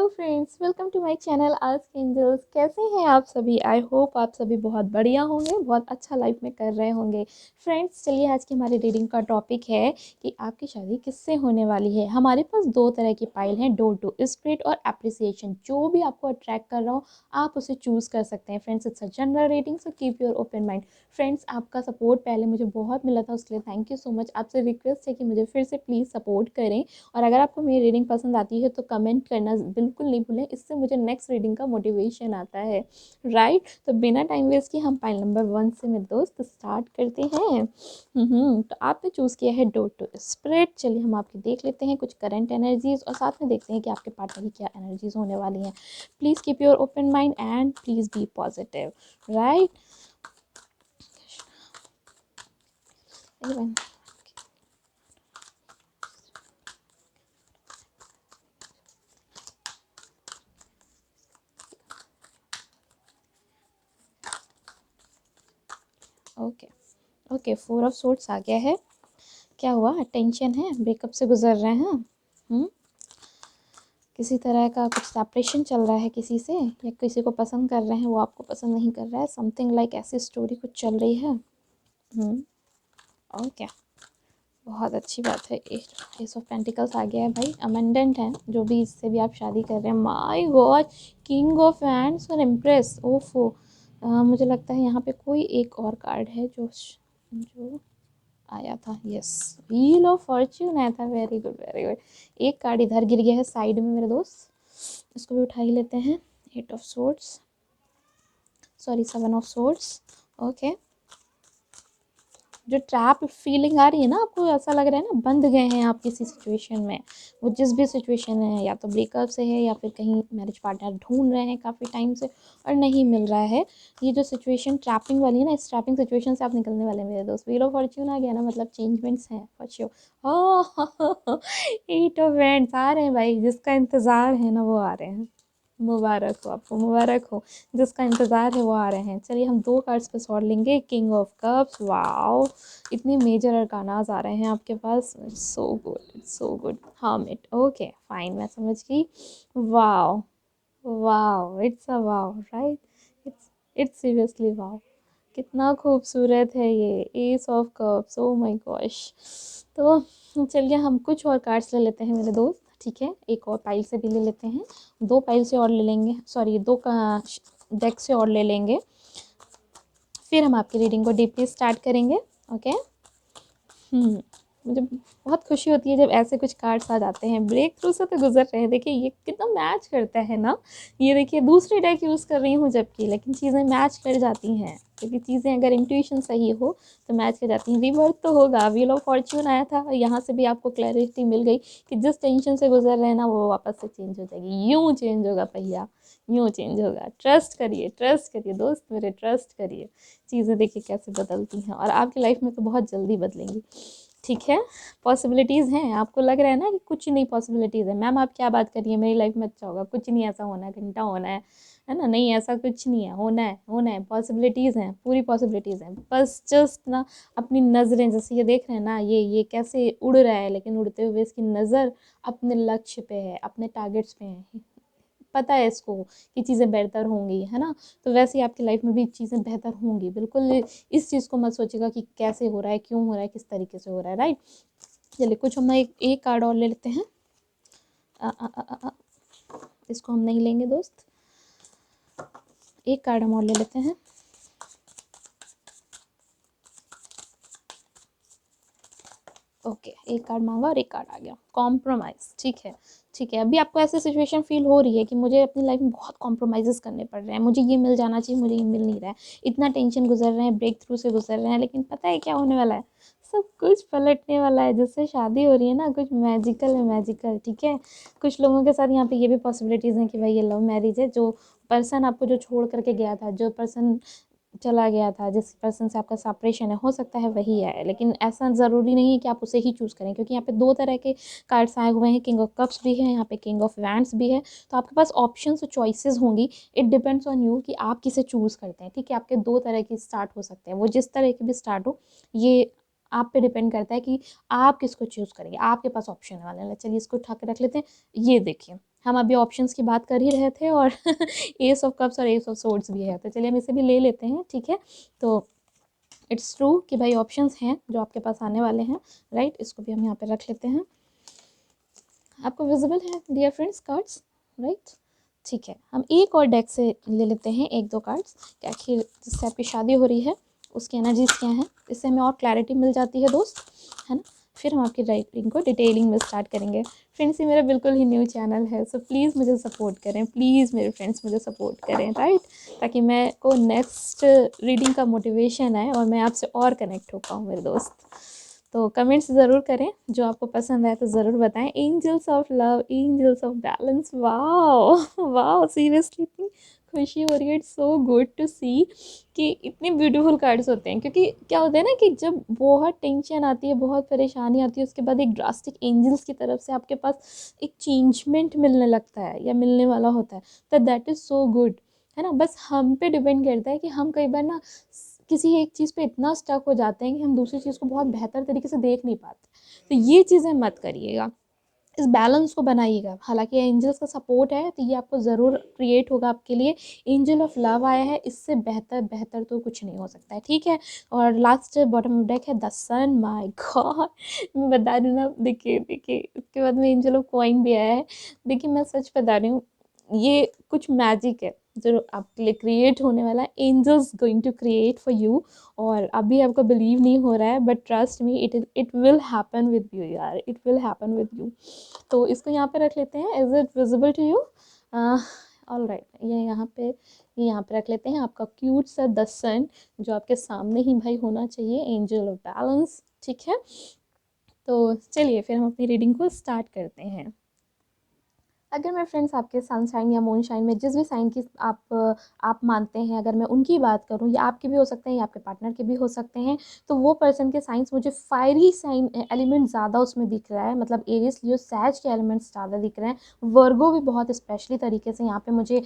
Hello friends, welcome to my channel Ask Angels. कैसे हैं आप सभी? आई होप आप सभी बहुत बढ़िया होंगे, बहुत अच्छा लाइफ में कर रहे होंगे। फ्रेंड्स, चलिए आज की हमारी रीडिंग का टॉपिक है कि आपकी शादी किससे होने वाली है। हमारे पास दो तरह की पाइल हैं, डोर टू स्पिरिट और एप्रिसिएशन। जो भी आपको अट्रैक्ट कर रहा हो आप उसे चूज़ कर सकते हैं। Friends, it's a general reading, so keep your open mind. Friends, आपका सपोर्ट पहले मुझे बहुत मिला था, उसके लिए थैंक यू सो मच। आपसे रिक्वेस्ट है कि मुझे फिर से प्लीज़ सपोर्ट करें, और अगर आपको मेरी रीडिंग पसंद आती है तो कमेंट करना बिल्कुल नहीं भूलें। इससे मुझे नेक्स्ट रीडिंग का मोटिवेशन आता है, राइट। तो बिना टाइम वेस्ट किए हम पाइल नंबर 1 से मेरे दोस्त स्टार्ट करते हैं। तो आपने चूज़ किया है डोर टू स्पिरिट। चलिए हम आपके देख लेते हैं कुछ करंट एनर्जीज, और साथ में देखते हैं कि आपके पार्टनर की क्या एनर्जीज होने वाली हैं। Please keep your open mind and please be positive, right. Okay okay, 4 of swords आ गया है। क्या हुआ? टेंशन है, ब्रेकअप से गुजर रहे हैं। किसी तरह का कुछ सेपरेशन चल रहा है किसी से, या किसी को पसंद कर रहे हैं वो आपको पसंद नहीं कर रहा है। समथिंग लाइक ऐसी स्टोरी कुछ चल रही है। ओके, बहुत अच्छी बात है। एस ऑफ पेंटिकल्स आ गया है भाई। अमेंडेंट है जो भी, इससे भी आप शादी कर रहे हैं। My God, king of hands और एम्प्रेस। ओफो, मुझे लगता है यहाँ पे कोई एक और कार्ड है जो जो आया था। यस, व्हील ऑफ फॉर्च्यून आया था। Very good very good. एक कार्ड इधर गिर गया है साइड में मेरे दोस्त, इसको भी उठा ही लेते हैं। 8 of swords, sorry 7 of swords. Okay, जो ट्रैप फीलिंग आ रही है ना आपको, ऐसा लग रहा है ना बंध गए हैं आप किसी सिचुएशन में। वो जिस भी सिचुएशन है, या तो ब्रेकअप से है या फिर कहीं मैरिज पार्टनर ढूंढ रहे हैं काफ़ी टाइम से और नहीं मिल रहा है। ये जो सिचुएशन ट्रैपिंग वाली है ना, इस ट्रैपिंग सिचुएशन से आप निकलने वाले हैं मेरे दोस्त। व्हील ऑफ फॉर्च्यून आ गया ना, मतलब चेंजमेंट्स हैं फॉर श्योर। 8 ऑफ वैंड्स आ रहे हैं भाई, जिसका इंतज़ार है ना वो आ रहे हैं। मुबारक हो आपको, मुबारक हो। जिसका इंतज़ार है वो आ रहे हैं। चलिए हम 2 कार्ड्स पे सॉर्ट लेंगे। किंग ऑफ कप्स, वाओ, इतनी मेजर अरकानास आ रहे हैं आपके पास। So good, so good. Hermit, okay fine, मैं समझ गई। Wow wow, it's a wow, right. It's seriously wow. कितना खूबसूरत है ये ace of cups, oh my gosh. तो चलिए हम कुछ और कार्ड्स ले लेते हैं मेरे दोस्त, ठीक है। एक और पाइल से भी ले लेते हैं, 2 पाइल से और ले लेंगे, सॉरी 2 का डेक से और ले लेंगे, फिर हम आपकी रीडिंग को डीपली स्टार्ट करेंगे। ओके। मुझे बहुत खुशी होती है जब ऐसे कुछ कार्ड्स आ जाते हैं। ब्रेक थ्रू से तो गुजर रहे हैं, देखिए ये कितना मैच करता है ना। ये देखिए दूसरी डेक यूज़ कर रही हूँ जबकि, लेकिन चीज़ें मैच कर जाती हैं, क्योंकि चीज़ें अगर इंट्यूशन सही हो तो मैच कर जाती हैं। रीबर्थ तो होगा, व्हील ऑफ फॉर्च्यून आया था, यहाँ से भी आपको क्लैरिटी मिल गई कि जिस टेंशन से गुजर रहे हैं ना वो वापस से चेंज हो जाएगी। यूँ चेंज होगा पहिया, यूँ चेंज होगा। ट्रस्ट करिए दोस्त मेरे, ट्रस्ट करिए। चीज़ें देखिए कैसे बदलती हैं, और आपकी लाइफ में तो बहुत जल्दी बदलेंगी, ठीक है। पॉसिबिलिटीज़ हैं। आपको लग रहा है ना कि कुछ नहीं पॉसिबिलिटीज़ है, मैम आप क्या बात करिए, मेरी लाइफ में अच्छा होगा, कुछ नहीं ऐसा होना है, घंटा होना है ना। नहीं, ऐसा कुछ नहीं है, होना है, होना है। पॉसिबिलिटीज़ हैं, पूरी पॉसिबिलिटीज़ हैं। बस जस्ट ना अपनी नज़रें, जैसे ये देख रहे हैं ना, ये कैसे उड़ रहा है, लेकिन उड़ते हुए इसकी नज़र अपने लक्ष्य पे है, अपने टारगेट्स पे है। पता है इसको कि चीज़ें बेहतर होंगी, है ना। तो वैसे ही आपकी लाइफ में भी चीज़ें बेहतर होंगी। बिल्कुल इस चीज़ को मत सोचिएगा कि कैसे हो रहा है, क्यों हो रहा है, किस तरीके से हो रहा है, राइट। चलिए कुछ हम एक कार्ड और ले लेते हैं। आ, आ, आ, आ, आ, इसको हम नहीं लेंगे दोस्त, एक कार्ड हम और ले लेते हैं। ओके, एक कार्ड मांगा और एक कार्ड आ गया, कॉम्प्रोमाइज़। ठीक है, ठीक है। अभी आपको ऐसी सिचुएशन फील हो रही है कि मुझे अपनी लाइफ में बहुत कॉम्प्रोमाइज़ेस करने पड़ रहे हैं, मुझे ये मिल जाना चाहिए, मुझे ये मिल नहीं रहा है, इतना टेंशन गुजर रहे हैं, ब्रेक थ्रू से गुजर रहे हैं, लेकिन पता है क्या होने वाला है? सब कुछ पलटने वाला है। जिससे शादी हो रही है ना, कुछ मैजिकल है, मैजिकल, ठीक है। कुछ लोगों के साथ यहाँ पे ये भी पॉसिबिलिटीज़ हैं कि भाई ये लव मैरिज है। जो पर्सन आपको जो छोड़ करके गया था, जो पर्सन चला गया था, जिस पर्सन से आपका सेपरेशन है, हो सकता है वही है, लेकिन ऐसा ज़रूरी नहीं है कि आप उसे ही चूज़ करें, क्योंकि यहाँ पे 2 तरह के कार्ड्स आए हुए हैं। किंग ऑफ कप्स भी है, यहाँ पे किंग ऑफ वैंड्स भी है। तो आपके पास ऑप्शंस और चॉइसेस होंगी। इट डिपेंड्स ऑन यू कि आप किसे चूज़ करते हैं, ठीक है। आपके 2 तरह की स्टार्ट हो सकते हैं, वो जिस तरह की भी स्टार्ट हो, ये आप पे डिपेंड करता है कि आप किसको चूज़ करेंगे। आपके पास ऑप्शन वाले हैं। चलिए इसको उठा के रख लेते हैं। ये देखिए, हम अभी ऑप्शंस की बात कर ही रहे थे और एस ऑफ कप्स और एस ऑफ सोर्ड्स भी है, तो चलिए हम इसे भी ले लेते हैं, ठीक है। तो इट्स ट्रू कि भाई ऑप्शंस हैं जो आपके पास आने वाले हैं, राइट। इसको भी हम यहाँ पे रख लेते हैं। आपको विजिबल है डियर फ्रेंड्स कार्ड्स, राइट। ठीक है, हम एक और डेक से ले लेते हैं एक दो कार्ड्स, कि आखिर जिससे आपकी शादी हो रही है उसकी एनर्जीज क्या हैं, इससे हमें और क्लैरिटी मिल जाती है दोस्त, है ना। फिर हम आपकी राइटिंग को डिटेलिंग में स्टार्ट करेंगे। फ्रेंड्स ये मेरा बिल्कुल ही न्यू चैनल है, सो प्लीज़ मुझे सपोर्ट करें, प्लीज़ मेरे फ्रेंड्स मुझे सपोर्ट करें, राइट, ताकि मैं को नेक्स्ट रीडिंग का मोटिवेशन आए और मैं आपसे और कनेक्ट हो पाऊँ मेरे दोस्त। तो कमेंट्स ज़रूर करें, जो आपको पसंद आए तो ज़रूर बताएं। Angels of love, angels of balance, wow wow, seriously इतनी खुशी हो रही है, it's so good to see कि इतने ब्यूटीफुल कार्ड्स होते हैं। क्योंकि क्या होता है ना कि जब बहुत टेंशन आती है, बहुत परेशानी आती है, उसके बाद एक ड्रास्टिक एंजल्स की तरफ से आपके पास एक चेंजमेंट मिलने लगता है या मिलने वाला होता है, तो दैट इज़ सो गुड, है ना। बस हम पे डिपेंड करता है कि हम कई बार ना किसी एक चीज़ पे इतना स्टक हो जाते हैं कि हम दूसरी चीज़ को बहुत बेहतर तरीके से देख नहीं पाते। तो ये चीज़ें मत करिएगा, इस बैलेंस को बनाइएगा। हालांकि एंजल्स का सपोर्ट है तो ये आपको ज़रूर क्रिएट होगा आपके लिए। एंजल ऑफ लव आया है, इससे बेहतर बेहतर तो कुछ नहीं हो सकता है, ठीक है। और लास्ट बॉटम डेक है द सन, माय गॉड, मैं बता रही हूँ ना, देखिए देखिए उसके बाद में एंजल ऑफ कॉइन भी आया है। देखिए मैं सच बता रही हूँ, ये कुछ मैजिक है जो आपके लिए क्रिएट होने वाला है, angels going to create for you. और अभी आपको बिलीव नहीं हो रहा है, but trust me, it will happen with you यार, it will happen with you. तो इसको यहाँ पे रख लेते हैं, is it visible to you? All right, ये यहाँ पे रख लेते हैं आपका क्यूट सा द सन, जो आपके सामने ही भाई होना चाहिए, एंजल ऑफ बैलेंस, ठीक है। तो चलिए फिर हम अपनी रीडिंग को स्टार्ट करते हैं। अगर मैं फ्रेंड्स आपके सनशाइन या मूनशाइन में जिस भी साइन की आप मानते हैं, अगर मैं उनकी बात करूं, या आपके भी हो सकते हैं या आपके पार्टनर के भी हो सकते हैं, तो वो पर्सन के साइंस मुझे फायरी साइन एलिमेंट ज़्यादा उसमें दिख रहा है, मतलब एरियस लियो सैज के एलिमेंट्स ज़्यादा दिख रहे हैं। वर्गो भी बहुत स्पेशली तरीके से यहाँ पे मुझे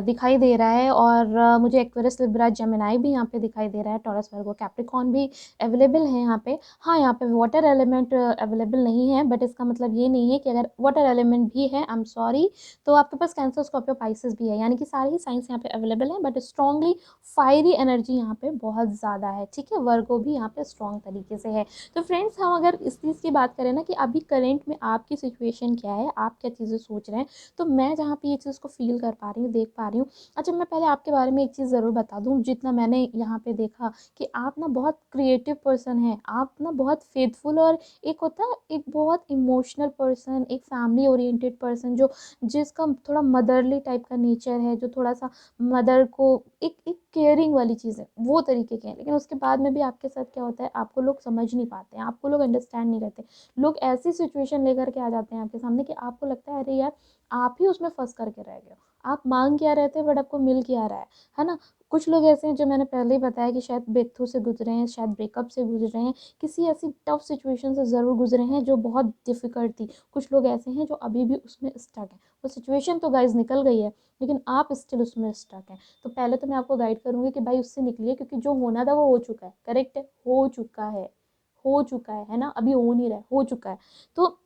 दिखाई दे रहा है, और मुझे एक्वेरियस, लिब्रा, जेमिनाई भी यहाँ पे दिखाई दे रहा है, टॉरस, वर्गो, कैप्रिकॉर्न भी अवेलेबल है यहाँ पे। हाँ, यहाँ पे वाटर एलिमेंट अवेलेबल नहीं है, बट इसका मतलब ये नहीं है कि अगर वाटर एलिमेंट भी है, आई एम सॉरी, तो आपके पास कैंसर, स्कॉर्पियो, पाइसेस भी है, यानी कि सारे ही साइंस यहाँ पे अवेलेबल हैं, बट स्ट्रॉन्गली फायरी एनर्जी यहाँ पे बहुत ज़्यादा है, ठीक है। वर्गो भी यहाँ पे स्ट्रॉन्ग तरीके से है। तो फ्रेंड्स हम अगर इस चीज़ की बात करें ना कि अभी करेंट में आपकी सिचुएशन क्या है, आप क्या चीज़ें सोच रहे हैं, तो मैं जहाँ पे ये चीज़ को फील कर पा रही हूँ, देख पा रही हूँ। अच्छा, मैं पहले आपके बारे में एक चीज़ ज़रूर बता दूँ, जितना मैंने यहाँ पे देखा कि आप ना बहुत क्रिएटिव पर्सन हैं, आप ना बहुत फेथफुल, और एक होता है एक बहुत इमोशनल पर्सन, एक फैमिली ओरिएंटेड पर्सन, जो जिसका थोड़ा मदरली टाइप का नेचर है, जो थोड़ा सा मदर को एक एक केयरिंग वाली चीज़ है, वो तरीके के हैं। लेकिन उसके बाद में भी आपके साथ क्या होता है, आपको लोग समझ नहीं पाते हैं, आपको लोग अंडरस्टैंड नहीं करते। लोग ऐसी सिचुएशन लेकर के आ जाते हैं आपके सामने कि आपको लगता है अरे यार, आप ही उसमें फंस करके रह गए हो, आप मांग क्या रहे थे बट आपको मिल क्या रहा है ना। कुछ लोग ऐसे हैं जो मैंने पहले ही बताया कि शायद ब्रेकथ्रू से गुजरे हैं, शायद ब्रेकअप से गुजरे हैं, किसी ऐसी टफ सिचुएशन से ज़रूर गुजरे हैं जो बहुत डिफ़िकल्ट थी। कुछ लोग ऐसे हैं जो अभी भी उसमें स्टक हैं। वो सिचुएशन तो गाइज निकल गई है, लेकिन आप स्टिल उसमें स्टक हैं। तो पहले तो मैं आपको गाइड करूँगी कि भाई उससे निकलिए, क्योंकि जो होना था वो हो चुका है, करेक्ट है, हो चुका है, हो चुका है ना, अभी हो नहीं रहा है, हो चुका है। तो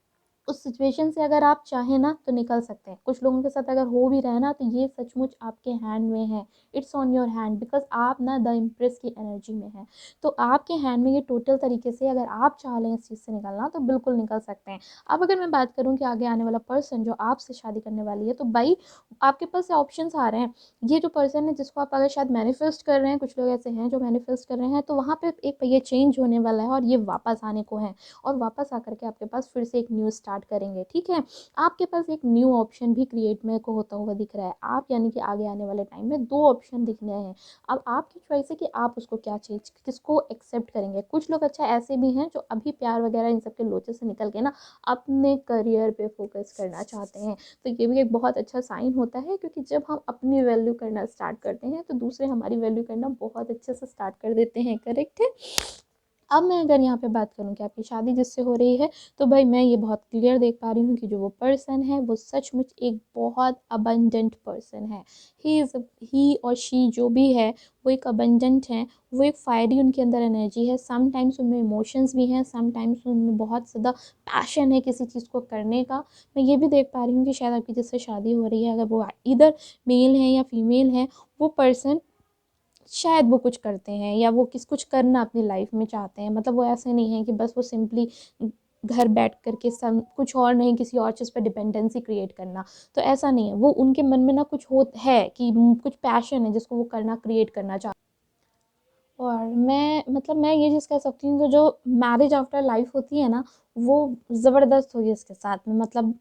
उस सिचुएशन से अगर आप चाहें ना तो निकल सकते हैं। कुछ लोगों के साथ अगर हो भी रहा है ना, तो ये सचमुच आपके हैंड में है, it's on your hand, because आप ना द इम्प्रेस की एनर्जी में है। तो आपके हैंड में ये टोटल तरीके से, अगर आप चाह लें इस चीज़ से निकलना तो बिल्कुल निकल सकते हैं। अब अगर मैं बात करूँ कि आगे आने वाला पर्सन जो आपसे शादी करने वाली है, तो भाई आपके पास ऑप्शंस आ रहे हैं। ये जो पर्सन है जिसको आप अगर शायद मैनिफेस्ट कर रहे हैं, कुछ लोग ऐसे हैं जो मैनिफेस्ट कर रहे हैं, तो वहाँ पे एक ये चेंज होने वाला है और ये वापस आने को है, और वापस आकर के आपके पास फिर से एक न्यू स्टार्ट करेंगे, ठीक है। आपके पास एक न्यू ऑप्शन भी क्रिएट मेरे को होता हुआ दिख रहा है। आप यानी कि आगे आने वाले टाइम में दो ऑप्शन दिखने हैं। अब आपकी चॉइस है कि आप उसको क्या चीज़, किसको एक्सेप्ट करेंगे। कुछ लोग अच्छा ऐसे भी हैं जो अभी प्यार वगैरह इन सब के लोचे से निकल के ना अपने करियर पे फोकस करना चाहते हैं। तो ये भी एक बहुत अच्छा साइन होता है, क्योंकि जब हम अपनी वैल्यू करना स्टार्ट करते हैं तो दूसरे हमारी वैल्यू करना बहुत अच्छे से स्टार्ट कर देते हैं, करेक्ट है। अब मैं अगर यहाँ पे बात करूँ कि आपकी शादी जिससे हो रही है, तो भाई मैं ये बहुत क्लियर देख पा रही हूँ कि जो वो पर्सन है वो सचमुच एक बहुत अबंडेंट पर्सन है। ही और शी जो भी है वो एक अबंडेंट है, वो एक फायरी उनके अंदर एनर्जी है। समटाइम्स उनमें इमोशंस भी हैं, समटाइम्स उनमें बहुत ज़्यादा पैशन है किसी चीज़ को करने का। मैं ये भी देख पा रही हूँ कि शायद आपकी जिससे शादी हो रही है, अगर वो इधर मेल है या फीमेल है, वो पर्सन शायद वो कुछ करते हैं या वो कुछ करना अपनी लाइफ में चाहते हैं। मतलब वो ऐसे नहीं है कि बस वो सिंपली घर बैठ कर के सब कुछ और नहीं, किसी और चीज़ पे डिपेंडेंसी क्रिएट करना, तो ऐसा नहीं है। वो उनके मन में ना कुछ हो है कि कुछ पैशन है जिसको वो करना, क्रिएट करना चाहते हैं। और मैं मतलब मैं ये चीज़ कह सकती हूँ कि जो मैरिज आफ्टर लाइफ होती है ना, वो ज़बरदस्त होगी इसके साथ में। मतलब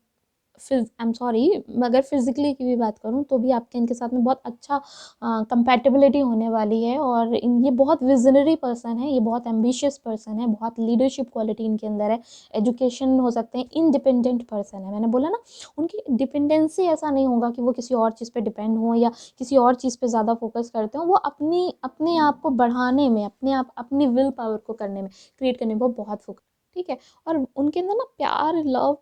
आई एम सॉरी, अगर फिज़िकली की भी बात करूँ तो भी आपके इनके साथ में बहुत अच्छा कंपैटिबिलिटी होने वाली है। और ये बहुत विजनरी पर्सन है, ये बहुत एम्बिशियस पर्सन है, बहुत लीडरशिप क्वालिटी इनके अंदर है, एजुकेशन हो सकते हैं, इंडिपेंडेंट पर्सन है। मैंने बोला ना, उनकी डिपेंडेंसी ऐसा नहीं होगा कि वो किसी और चीज़ पे डिपेंड हो या किसी और चीज़ पे ज़्यादा फोकस करते हो। वो अपने आप को बढ़ाने में, अपनी विल पावर को करने में, क्रिएट करने में वो बहुत फोकस, ठीक है। और उनके अंदर ना प्यार, लव,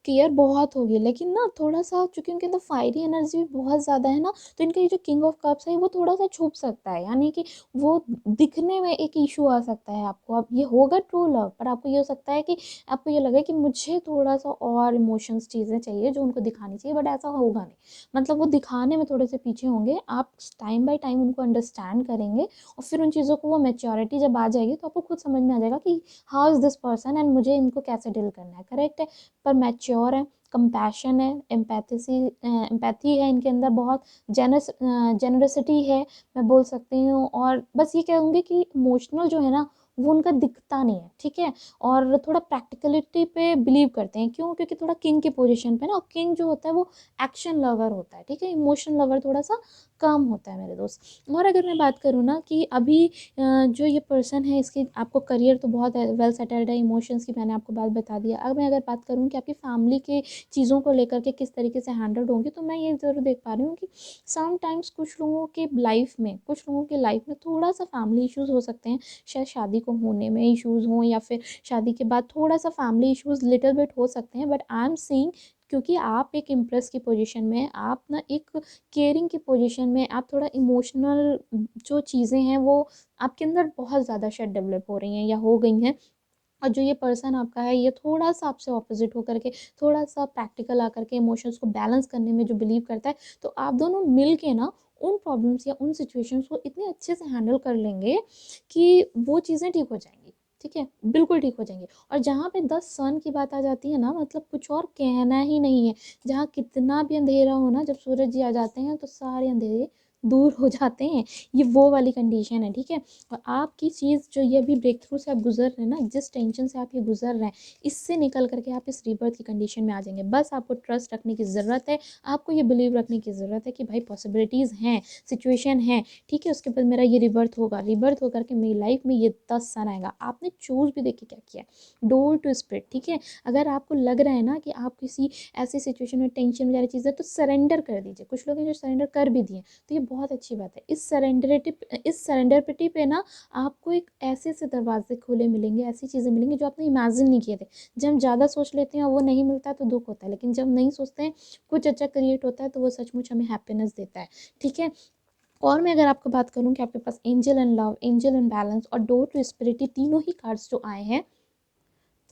केयर बहुत होगी, लेकिन ना थोड़ा-सा चूँकि उनके अंदर फायरी एनर्जी भी बहुत ज़्यादा है ना, तो इनका ये जो किंग ऑफ कप्स है वो थोड़ा-सा छुप सकता है। यानी कि वो दिखने में एक इश्यू आ सकता है आपको। अब ये होगा ट्रू लव, पर आपको ये हो सकता है कि आपको ये लगे कि मुझे थोड़ा-सा और इमोशंस चीज़ें चाहिए जो उनको दिखानी चाहिए, बट ऐसा होगा नहीं। मतलब वो दिखाने में थोड़े से पीछे होंगे, आप टाइम बाय टाइम उनको अंडरस्टैंड करेंगे और फिर उन चीज़ों को, वो मैच्योरिटी जब आ जाएगी तो आपको खुद समझ में आ जाएगा कि how is this person and मुझे इनको कैसे डील करना है, करेक्ट है। पर मैच्योर है, कंपैशन है, एम्पैथी है इनके अंदर, बहुत जेनरसिटी है, मैं बोल सकती हूँ। और बस ये कहूँगी कि इमोशनल जो है ना, वो उनका दिखता नहीं है, ठीक है। और थोड़ा प्रैक्टिकलिटी पे बिलीव करते हैं, क्यों? क्योंकि थोड़ा किंग की पोजीशन पे ना, और किंग जो होता है वो एक्शन लवर होता है, ठीक है। इमोशन लवर थोड़ा सा कम होता है मेरे दोस्त। और अगर मैं बात करूँ ना कि अभी जो ये पर्सन है, इसकी आपको करियर तो बहुत वेल सेटल्ड है, इमोशंस की मैंने आपको बात बता दिया। अब मैं अगर बात करूँ कि आपकी फैमिली के चीज़ों को लेकर के किस तरीके से हैंडल्ड होंगी, तो मैं ये ज़रूर देख पा रही हूँ कि समटाइम्स कुछ लोगों के लाइफ में थोड़ा सा फैमिली इश्यूज़ हो सकते हैं। शायद शादी को होने में इश्यूज़ हों, या फिर शादी के बाद थोड़ा सा फैमिली इश्यूज़ लिटिल बिट हो सकते हैं, बट आई एम सीइंग, क्योंकि आप एक इम्प्रेस की पोजीशन में हैं, आप ना एक केयरिंग की पोजीशन में, आप थोड़ा इमोशनल जो चीज़ें हैं वो आपके अंदर बहुत ज़्यादा शायद डेवलप हो रही हैं या हो गई हैं। और जो ये पर्सन आपका है, ये थोड़ा-सा आपसे ऑपोज़िट होकर के, थोड़ा-सा प्रैक्टिकल आकर के इमोशंस को बैलेंस करने में जो बिलीव करता है, तो आप दोनों मिल के ना उन प्रॉब्लम्स या उन सिचुएशंस को इतने अच्छे से हैंडल कर लेंगे कि वो चीज़ें ठीक हो जाएँगी, ठीक है? बिल्कुल ठीक हो जाएँगी। और जहाँ पे द सन की बात आ जाती है ना, मतलब कुछ और कहना ही नहीं है। जहाँ कितना भी अंधेरा हो ना, जब सूरज जी आ जाते हैं, तो सारे अंधेरे दूर हो जाते हैं। ये वो वाली कंडीशन है, ठीक है? और आपकी चीज़ जो ये अभी ब्रेक थ्रू से आप गुज़र रहे हैं ना, जिस टेंशन से आप ये गुज़र रहे हैं, इससे निकल कर के आप इस रीबर्थ की कंडीशन में आ जाएँगे। बस आपको ट्रस्ट रखने की ज़रूरत है, आपको ये बिलीव रखने की ज़रूरत है कि भाई पॉसिबिलिटीज़ हैं, सिचुएशन है, ठीक है? उसके बाद मेरा ये रिबर्थ होगा, रिबर्थ होकर के मेरी लाइफ में ये 10 सन आएगा। आपने चूज़ भी देखिए क्या किया है, डोर टू स्प्रिट, ठीक है? अगर आपको लग रहा है ना कि आप किसी ऐसी सिचुएशन में टेंशन में जा रही चीज़ है, तो सरेंडर कर दीजिए। कुछ लोग हैं जो सरेंडर कर भी दिए, तो ये बहुत अच्छी बात है। इस सरेंडरिटी पे ना आपको एक ऐसे-ऐसे दरवाज़े खुले मिलेंगे, ऐसी चीज़ें मिलेंगी जो आपने इमेजिन नहीं किए थे। जब हम ज़्यादा सोच लेते हैं और वो नहीं मिलता है तो दुःख होता है, लेकिन जब नहीं सोचते हैं, कुछ अच्छा क्रिएट होता है, तो वो सचमुच हमें हैप्पीनेस देता है, ठीक है? और मैं अगर आपको बात करूँ कि आपके पास angel and love, angel and balance और डोर टू स्पिरिट, ये तीनों ही कार्ड्स जो आए हैं,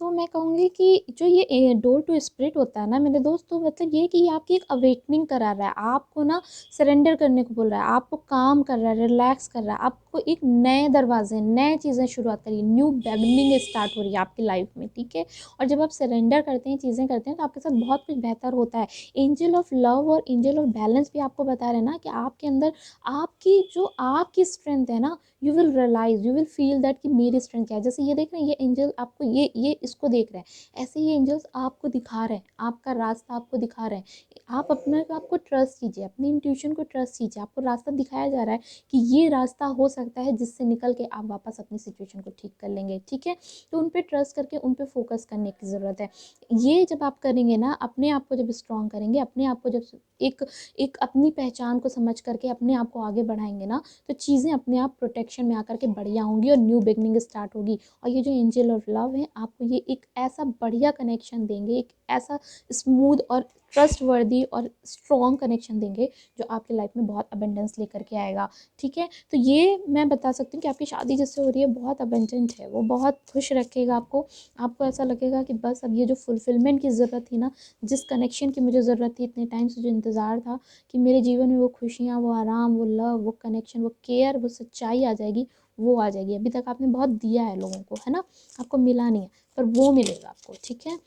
तो मैं कहूँगी कि जो ये डोर टू स्पिरिट होता है ना मेरे दोस्त, तो मतलब ये कि ये आपकी एक अवेकनिंग करा रहा है, आपको ना सरेंडर करने को बोल रहा है, आपको काम कर रहा है, रिलैक्स कर रहा है, आपको एक नए दरवाजे, नए चीज़ें शुरुआत करिए, न्यू बिगनिंग स्टार्ट हो रही है आपकी लाइफ में, ठीक है। और जब आप सरेंडर करते हैं, चीज़ें करते हैं, तो आपके साथ बहुत कुछ बेहतर होता है। एंजल ऑफ लव और एंजल ऑफ बैलेंस भी आपको बता रहे हैं ना कि आपके अंदर आपकी स्ट्रेंथ है ना, you will realise, you will feel that कि मेरी स्ट्रेंथ क्या है। जैसे ये देख रहे हैं, ये एंजल आपको ये इसको देख रहे हैं। ऐसे ही एंजल्स आपको दिखा रहे हैं, आपका रास्ता आपको दिखा रहे हैं। आप अपने आप को ट्रस्ट कीजिए, अपनी इंट्यूशन को ट्रस्ट कीजिए। आपको रास्ता दिखाया जा रहा है कि ये रास्ता हो सकता है जिससे निकल के आप वापस अपनी सिचुएशन को ठीक कर लेंगे, ठीक है। तो उन पे ट्रस्ट करके उन पे फोकस करने की ज़रूरत है। ये जब आप करेंगे ना, अपने आप को जब स्ट्रॉन्ग करेंगे, अपने आप को जब एक एक अपनी पहचान को समझ करके अपने आप को आगे बढ़ाएंगे ना, तो चीज़ें अपने आप प्रोटेक्शन में आकर के बढ़िया होंगी और न्यू बिगनिंग स्टार्ट होगी। और ये जो एंजल ऑफ लव है, आपको ये एक ऐसा बढ़िया कनेक्शन देंगे, एक ऐसा स्मूथ और ट्रस्ट वर्दी और स्ट्रॉन्ग कनेक्शन देंगे जो आपकी लाइफ में बहुत अबेंडेंस लेकर के आएगा, ठीक है। तो ये मैं बता सकती हूँ कि आपकी शादी जिससे हो रही है बहुत अबेंडेंट है, वो बहुत खुश रखेगा आपको। आपको ऐसा लगेगा कि बस अब ये जो फुलफिलमेंट की ज़रूरत थी ना, जिस कनेक्शन की मुझे ज़रूरत थी, इतने टाइम से जो इंतज़ार था कि मेरे जीवन में वो खुशियाँ, वो आराम, वो लव, वो कनेक्शन, वो केयर, वो सच्चाई आ जाएगी, वो आ जाएगी। अभी तक आपने बहुत दिया है लोगों को, है ना, आपको मिला नहीं है, पर वो मिलेगा आपको, ठीक है।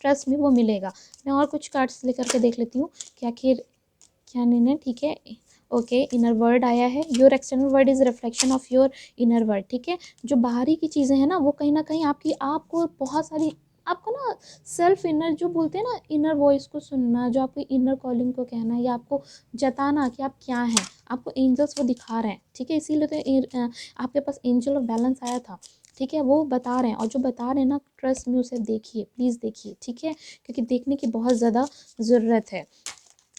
ट्रस्ट में वो मिलेगा। मैं और कुछ कार्ड्स लेकर के देख लेती हूँ कि आखिर क्या नहीं है, ठीक है। ओके, इनर वर्ड आया है। Your external word is reflection of your inner word, ठीक है। जो बाहरी की चीज़ें हैं ना, वो कहीं ना कहीं आपको बहुत सारी, आपको ना सेल्फ इनर जो बोलते हैं ना, इनर वॉइस को सुनना, जो आपकी इनर कॉलिंग को कहना, या आपको जताना कि आप क्या हैं, आपको एंजल्स वो दिखा रहे हैं, ठीक है। इसीलिए तो आपके पास एंजल ऑफ बैलेंस आया था, ठीक है। वो बता रहे हैं, और जो बता रहे हैं ना, ट्रस्ट में उसे देखिए, प्लीज़ देखिए, ठीक है, क्योंकि देखने की बहुत ज़्यादा ज़रूरत है।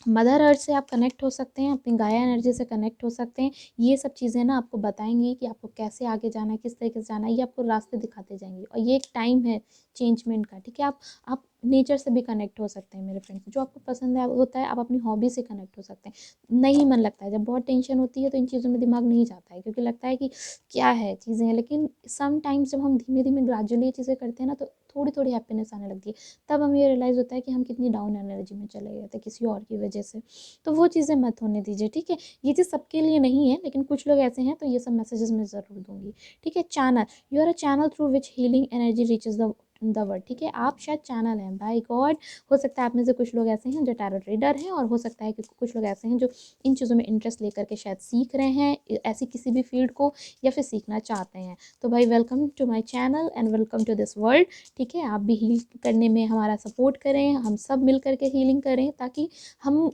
मदर अर्थ से आप कनेक्ट हो सकते हैं, अपनी गाया एनर्जी से कनेक्ट हो सकते हैं। ये सब चीज़ें ना आपको बताएंगी कि आपको कैसे आगे जाना है, किस तरीके से जाना है, ये आपको रास्ते दिखाते जाएंगे। और ये एक टाइम है चेंजमेंट का, ठीक है। आप नेचर से भी कनेक्ट हो सकते हैं मेरे फ्रेंड्स, जो आपको पसंद है होता है, आप अपनी हॉबी से कनेक्ट हो सकते हैं। नहीं मन लगता है, जब बहुत टेंशन होती है तो इन चीज़ों में दिमाग नहीं जाता है, क्योंकि लगता है कि क्या है चीज़ें। लेकिन समटाइम्स जब हम धीमे धीमे ग्रेजुअली ये चीज़ें करते हैं ना, तो थोड़ी थोड़ी हैप्पीनेस आने लगती है। तब हमें ये रियलाइज़ होता है कि हम कितनी डाउन एनर्जी में चले गए थे किसी और की वजह से। तो वो चीज़ें मत होने दीजिए, ठीक है। ये चीज़ सबके लिए नहीं है, लेकिन कुछ लोग ऐसे हैं, तो ये सब मैसेजेस मैं ज़रूर दूंगी, ठीक है। Channel, you are a channel through which healing energy reaches the world, ठीक है। आप शायद चैनल हैं, बाय गॉड। हो सकता है आप में से कुछ लोग ऐसे हैं जो टैरो रीडर हैं, और हो सकता है कि कुछ लोग ऐसे हैं जो इन चीज़ों में इंटरेस्ट लेकर के शायद सीख रहे हैं ऐसी किसी भी फील्ड को, या फिर सीखना चाहते हैं। तो भाई, welcome to my channel and welcome to this world, ठीक है। आप भी हील करने में हमारा सपोर्ट करें, हम सब मिल करके हीलिंग करें, ताकि हम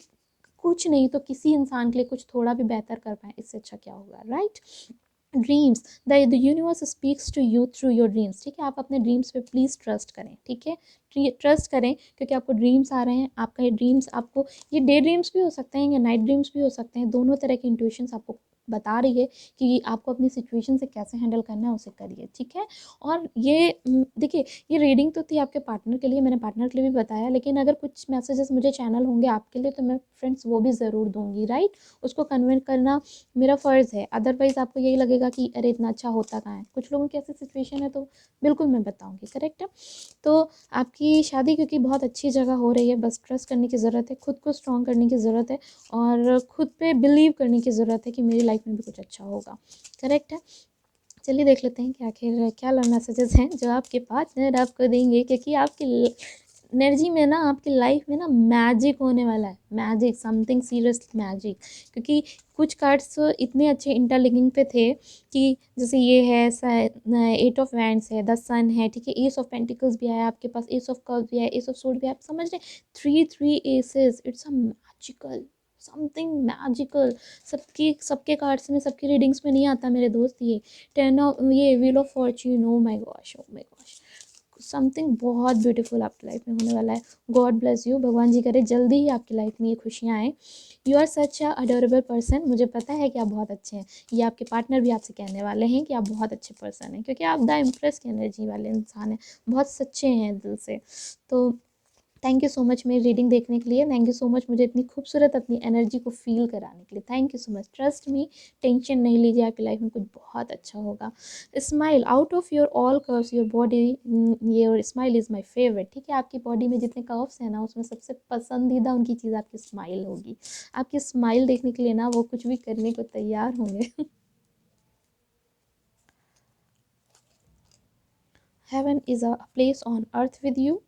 कुछ नहीं तो किसी इंसान के लिए कुछ थोड़ा भी बेहतर कर पाए, इससे अच्छा क्या होगा, right. Dreams, the universe speaks to you through your dreams, ठीक है। आप अपने ड्रीम्स पे प्लीज़ ट्रस्ट करें, ठीक है। ट्रस्ट करें, क्योंकि आपको ड्रीम्स आ रहे हैं। आपका ये ड्रीम्स आपको, ये डे ड्रीम्स भी हो सकते हैं या नाइट ड्रीम्स भी हो सकते हैं, दोनों तरह के इंट्यूशंस आपको बता रही है कि आपको अपनी सिचुएशन से कैसे हैंडल करना है, उसे करिए, ठीक है। और ये देखिए, ये रीडिंग तो थी आपके पार्टनर के लिए, मैंने पार्टनर के लिए भी बताया, लेकिन अगर कुछ मैसेजेस मुझे चैनल होंगे आपके लिए, तो मैं फ्रेंड्स वो भी ज़रूर दूंगी, राइट। उसको कन्विंस करना मेरा फ़र्ज़ है। अदरवाइज़ आपको यही लगेगा कि अरे इतना अच्छा होता कहाँ है। कुछ लोगों की ऐसी सिचुएशन है, तो बिल्कुल मैं बताऊँगी, करेक्ट है। तो आपकी शादी क्योंकि बहुत अच्छी जगह हो रही है, बस ट्रस्ट करने की ज़रूरत है, खुद को स्ट्रॉन्ग करने की ज़रूरत है, और खुद पे बिलीव करने की ज़रूरत है कि मेरी लाइफ में भी कुछ अच्छा होगा, करेक्ट है। चलिए देख लेते हैं कि आखिर क्या लव मैसेजेस हैं जो आपके पार्टनर आपको देंगे, क्योंकि आपकी एनर्जी में ना, आपकी लाइफ में ना मैजिक होने वाला है, मैजिक, समथिंग सीरियस मैजिक। क्योंकि कुछ कार्ड्स इतने अच्छे इंटरलिंकिंग पे थे कि जैसे ये है, एट ऑफ वैंड्स है, द सन है, ठीक है। एस ऑफ पेंटिकल्स भी आया आपके पास, एस ऑफ कप्स भी है, एस ऑफ सोर्ड भी है। आप समझ रहे हैं, three three aces, it's a magical, something magical. सबके कार्ड्स में, सबकी रीडिंग्स में नहीं आता मेरे दोस्त ये। ये wheel of Fortune, O my gosh, O my gosh, something बहुत ब्यूटीफुल आपकी लाइफ में होने वाला है। गॉड ब्लेस यू, भगवान जी करे जल्दी ही आपकी लाइफ में ये खुशियाँ आए। You are such a adorable person, मुझे पता है कि आप बहुत अच्छे हैं। ये आपके पार्टनर भी आपसे कहने वाले हैं कि आप बहुत अच्छे पर्सन हैं, क्योंकि आप द इम्प्रेस की एनर्जी वाले इंसान हैं, बहुत सच्चे हैं दिल से। तो थैंक यू सो मच मेरी रीडिंग देखने के लिए, थैंक यू सो मच मुझे इतनी खूबसूरत अपनी एनर्जी को फील कराने के लिए, thank you so much. Trust me, tension नहीं लीजिए, आपकी लाइफ में कुछ बहुत अच्छा होगा। Smile, out of your all curves your body, your smile is my favourite, ठीक है। आपकी बॉडी में जितने कर्व्स हैं ना, उसमें सबसे पसंदीदा उनकी चीज़ आपकी स्माइल होगी। आपकी स्माइल देखने के लिए ना वो कुछ भी करने को तैयार होंगे। Heaven is a place on earth with you,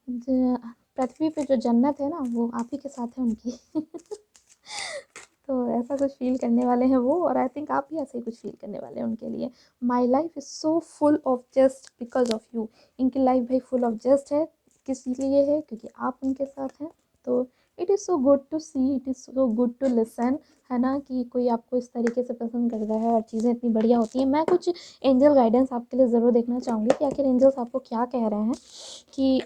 पृथ्वी पे जो जन्नत है ना, वो आप ही के साथ है उनकी। तो ऐसा कुछ फील करने वाले हैं वो, और आई थिंक आप भी ऐसे ही कुछ फील करने वाले हैं उनके लिए। My life is so full of just because of you. इनकी लाइफ भाई फुल ऑफ जस्ट है, किस लिए है, क्योंकि आप उनके साथ हैं। तो it is so good to see, it is so good to listen, है ना, कि कोई आपको इस तरीके से पसंद करता है और चीज़ें इतनी बढ़िया होती हैं। मैं कुछ एंजल गाइडेंस आपके लिए ज़रूर देखना चाहूँगी कि आखिर एंजल्स आपको क्या कह रहे हैं, कि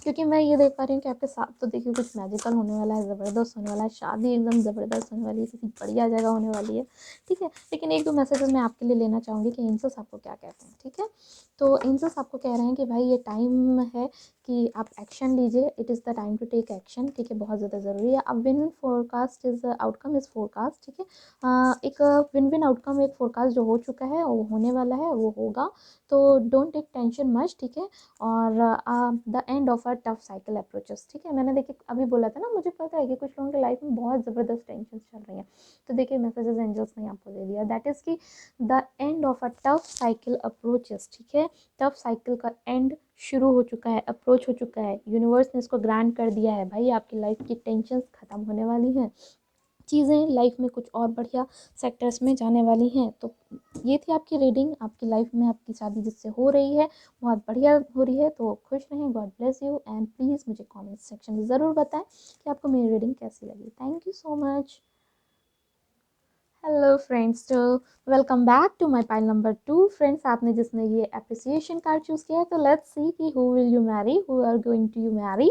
क्योंकि मैं ये देख पा रही हूँ कि आपके साथ तो देखिए कुछ मैजिकल होने वाला है, ज़बरदस्त होने वाला है, शादी एकदम ज़बरदस्त होने वाली है, किसी बढ़िया जगह होने वाली है, ठीक है। लेकिन एक दो मैसेजेस मैं आपके लिए लेना चाहूँगी कि एंजल्स आपको क्या कहते हैं, ठीक है। तो एंजल्स आपको कह रहे हैं कि भाई ये टाइम है कि आप एक्शन लीजिए, it is the time to take action, ठीक है, बहुत ज़्यादा ज़रूरी है। अब win win forecast is outcome is forecast, ठीक है। एक विन विन आउटकम, एक फोरकास्ट जो हो चुका है वो होने वाला है, वो होगा, तो डोंट टेक टेंशन मच, ठीक है। और the end of a tough cycle approaches, ठीक है। मैंने देखिए अभी बोला था ना, मुझे पता है कि कुछ लोगों की लाइफ में बहुत ज़बरदस्त टेंशन चल रही हैं, तो देखिए मैसेजेस एंजल्स ने आपको दे दिया, दैट इज़ कि the end of a tough cycle approaches, ठीक है। टफ साइकिल का एंड शुरू हो चुका है, अप्रोच हो चुका है, यूनिवर्स ने इसको ग्रांट कर दिया है भाई, आपकी लाइफ की टेंशन ख़त्म होने वाली हैं, चीज़ें लाइफ में कुछ और बढ़िया सेक्टर्स में जाने वाली हैं। तो ये थी आपकी रीडिंग, आपकी लाइफ में आपकी शादी जिससे हो रही है बहुत बढ़िया हो रही है, तो खुश रहें, God bless you, and please मुझे कमेंट सेक्शन में ज़रूर बताएं कि आपको मेरी रीडिंग कैसी लगी। Thank you so much. Hello friends, so welcome back to my pile number 2। Friends, आपने जिसने ये अप्रिसिएशन कार्ड चूज़ किया है, तो लेट्स सी कि who will you marry, who are going to you marry.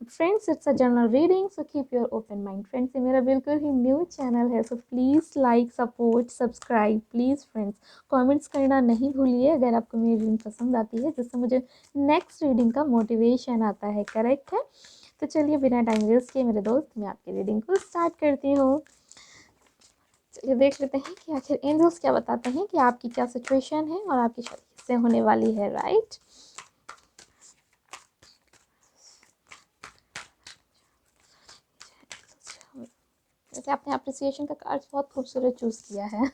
Friends, it's a general reading, so keep your open mind. Friends, ये मेरा बिल्कुल ही न्यू चैनल है, so please like, support, subscribe please. Friends, comments करना नहीं भूलिए अगर आपको मेरी रीडिंग पसंद आती है, जिससे मुझे नेक्स्ट रीडिंग का मोटिवेशन आता है, करेक्ट है। तो चलिए बिना टाइम वेस्ट किए मेरे दोस्त, मैं आपकी रीडिंग को स्टार्ट करती हूँ। चलिए देख लेते हैं कि आखिर एंजल्स क्या बताते हैं कि आपकी क्या सिचुएशन है और आपकी शादी किससे होने वाली है, राइट। वैसे आपने अप्रिसिएशन का कार्ड बहुत खूबसूरत चूज़ किया है।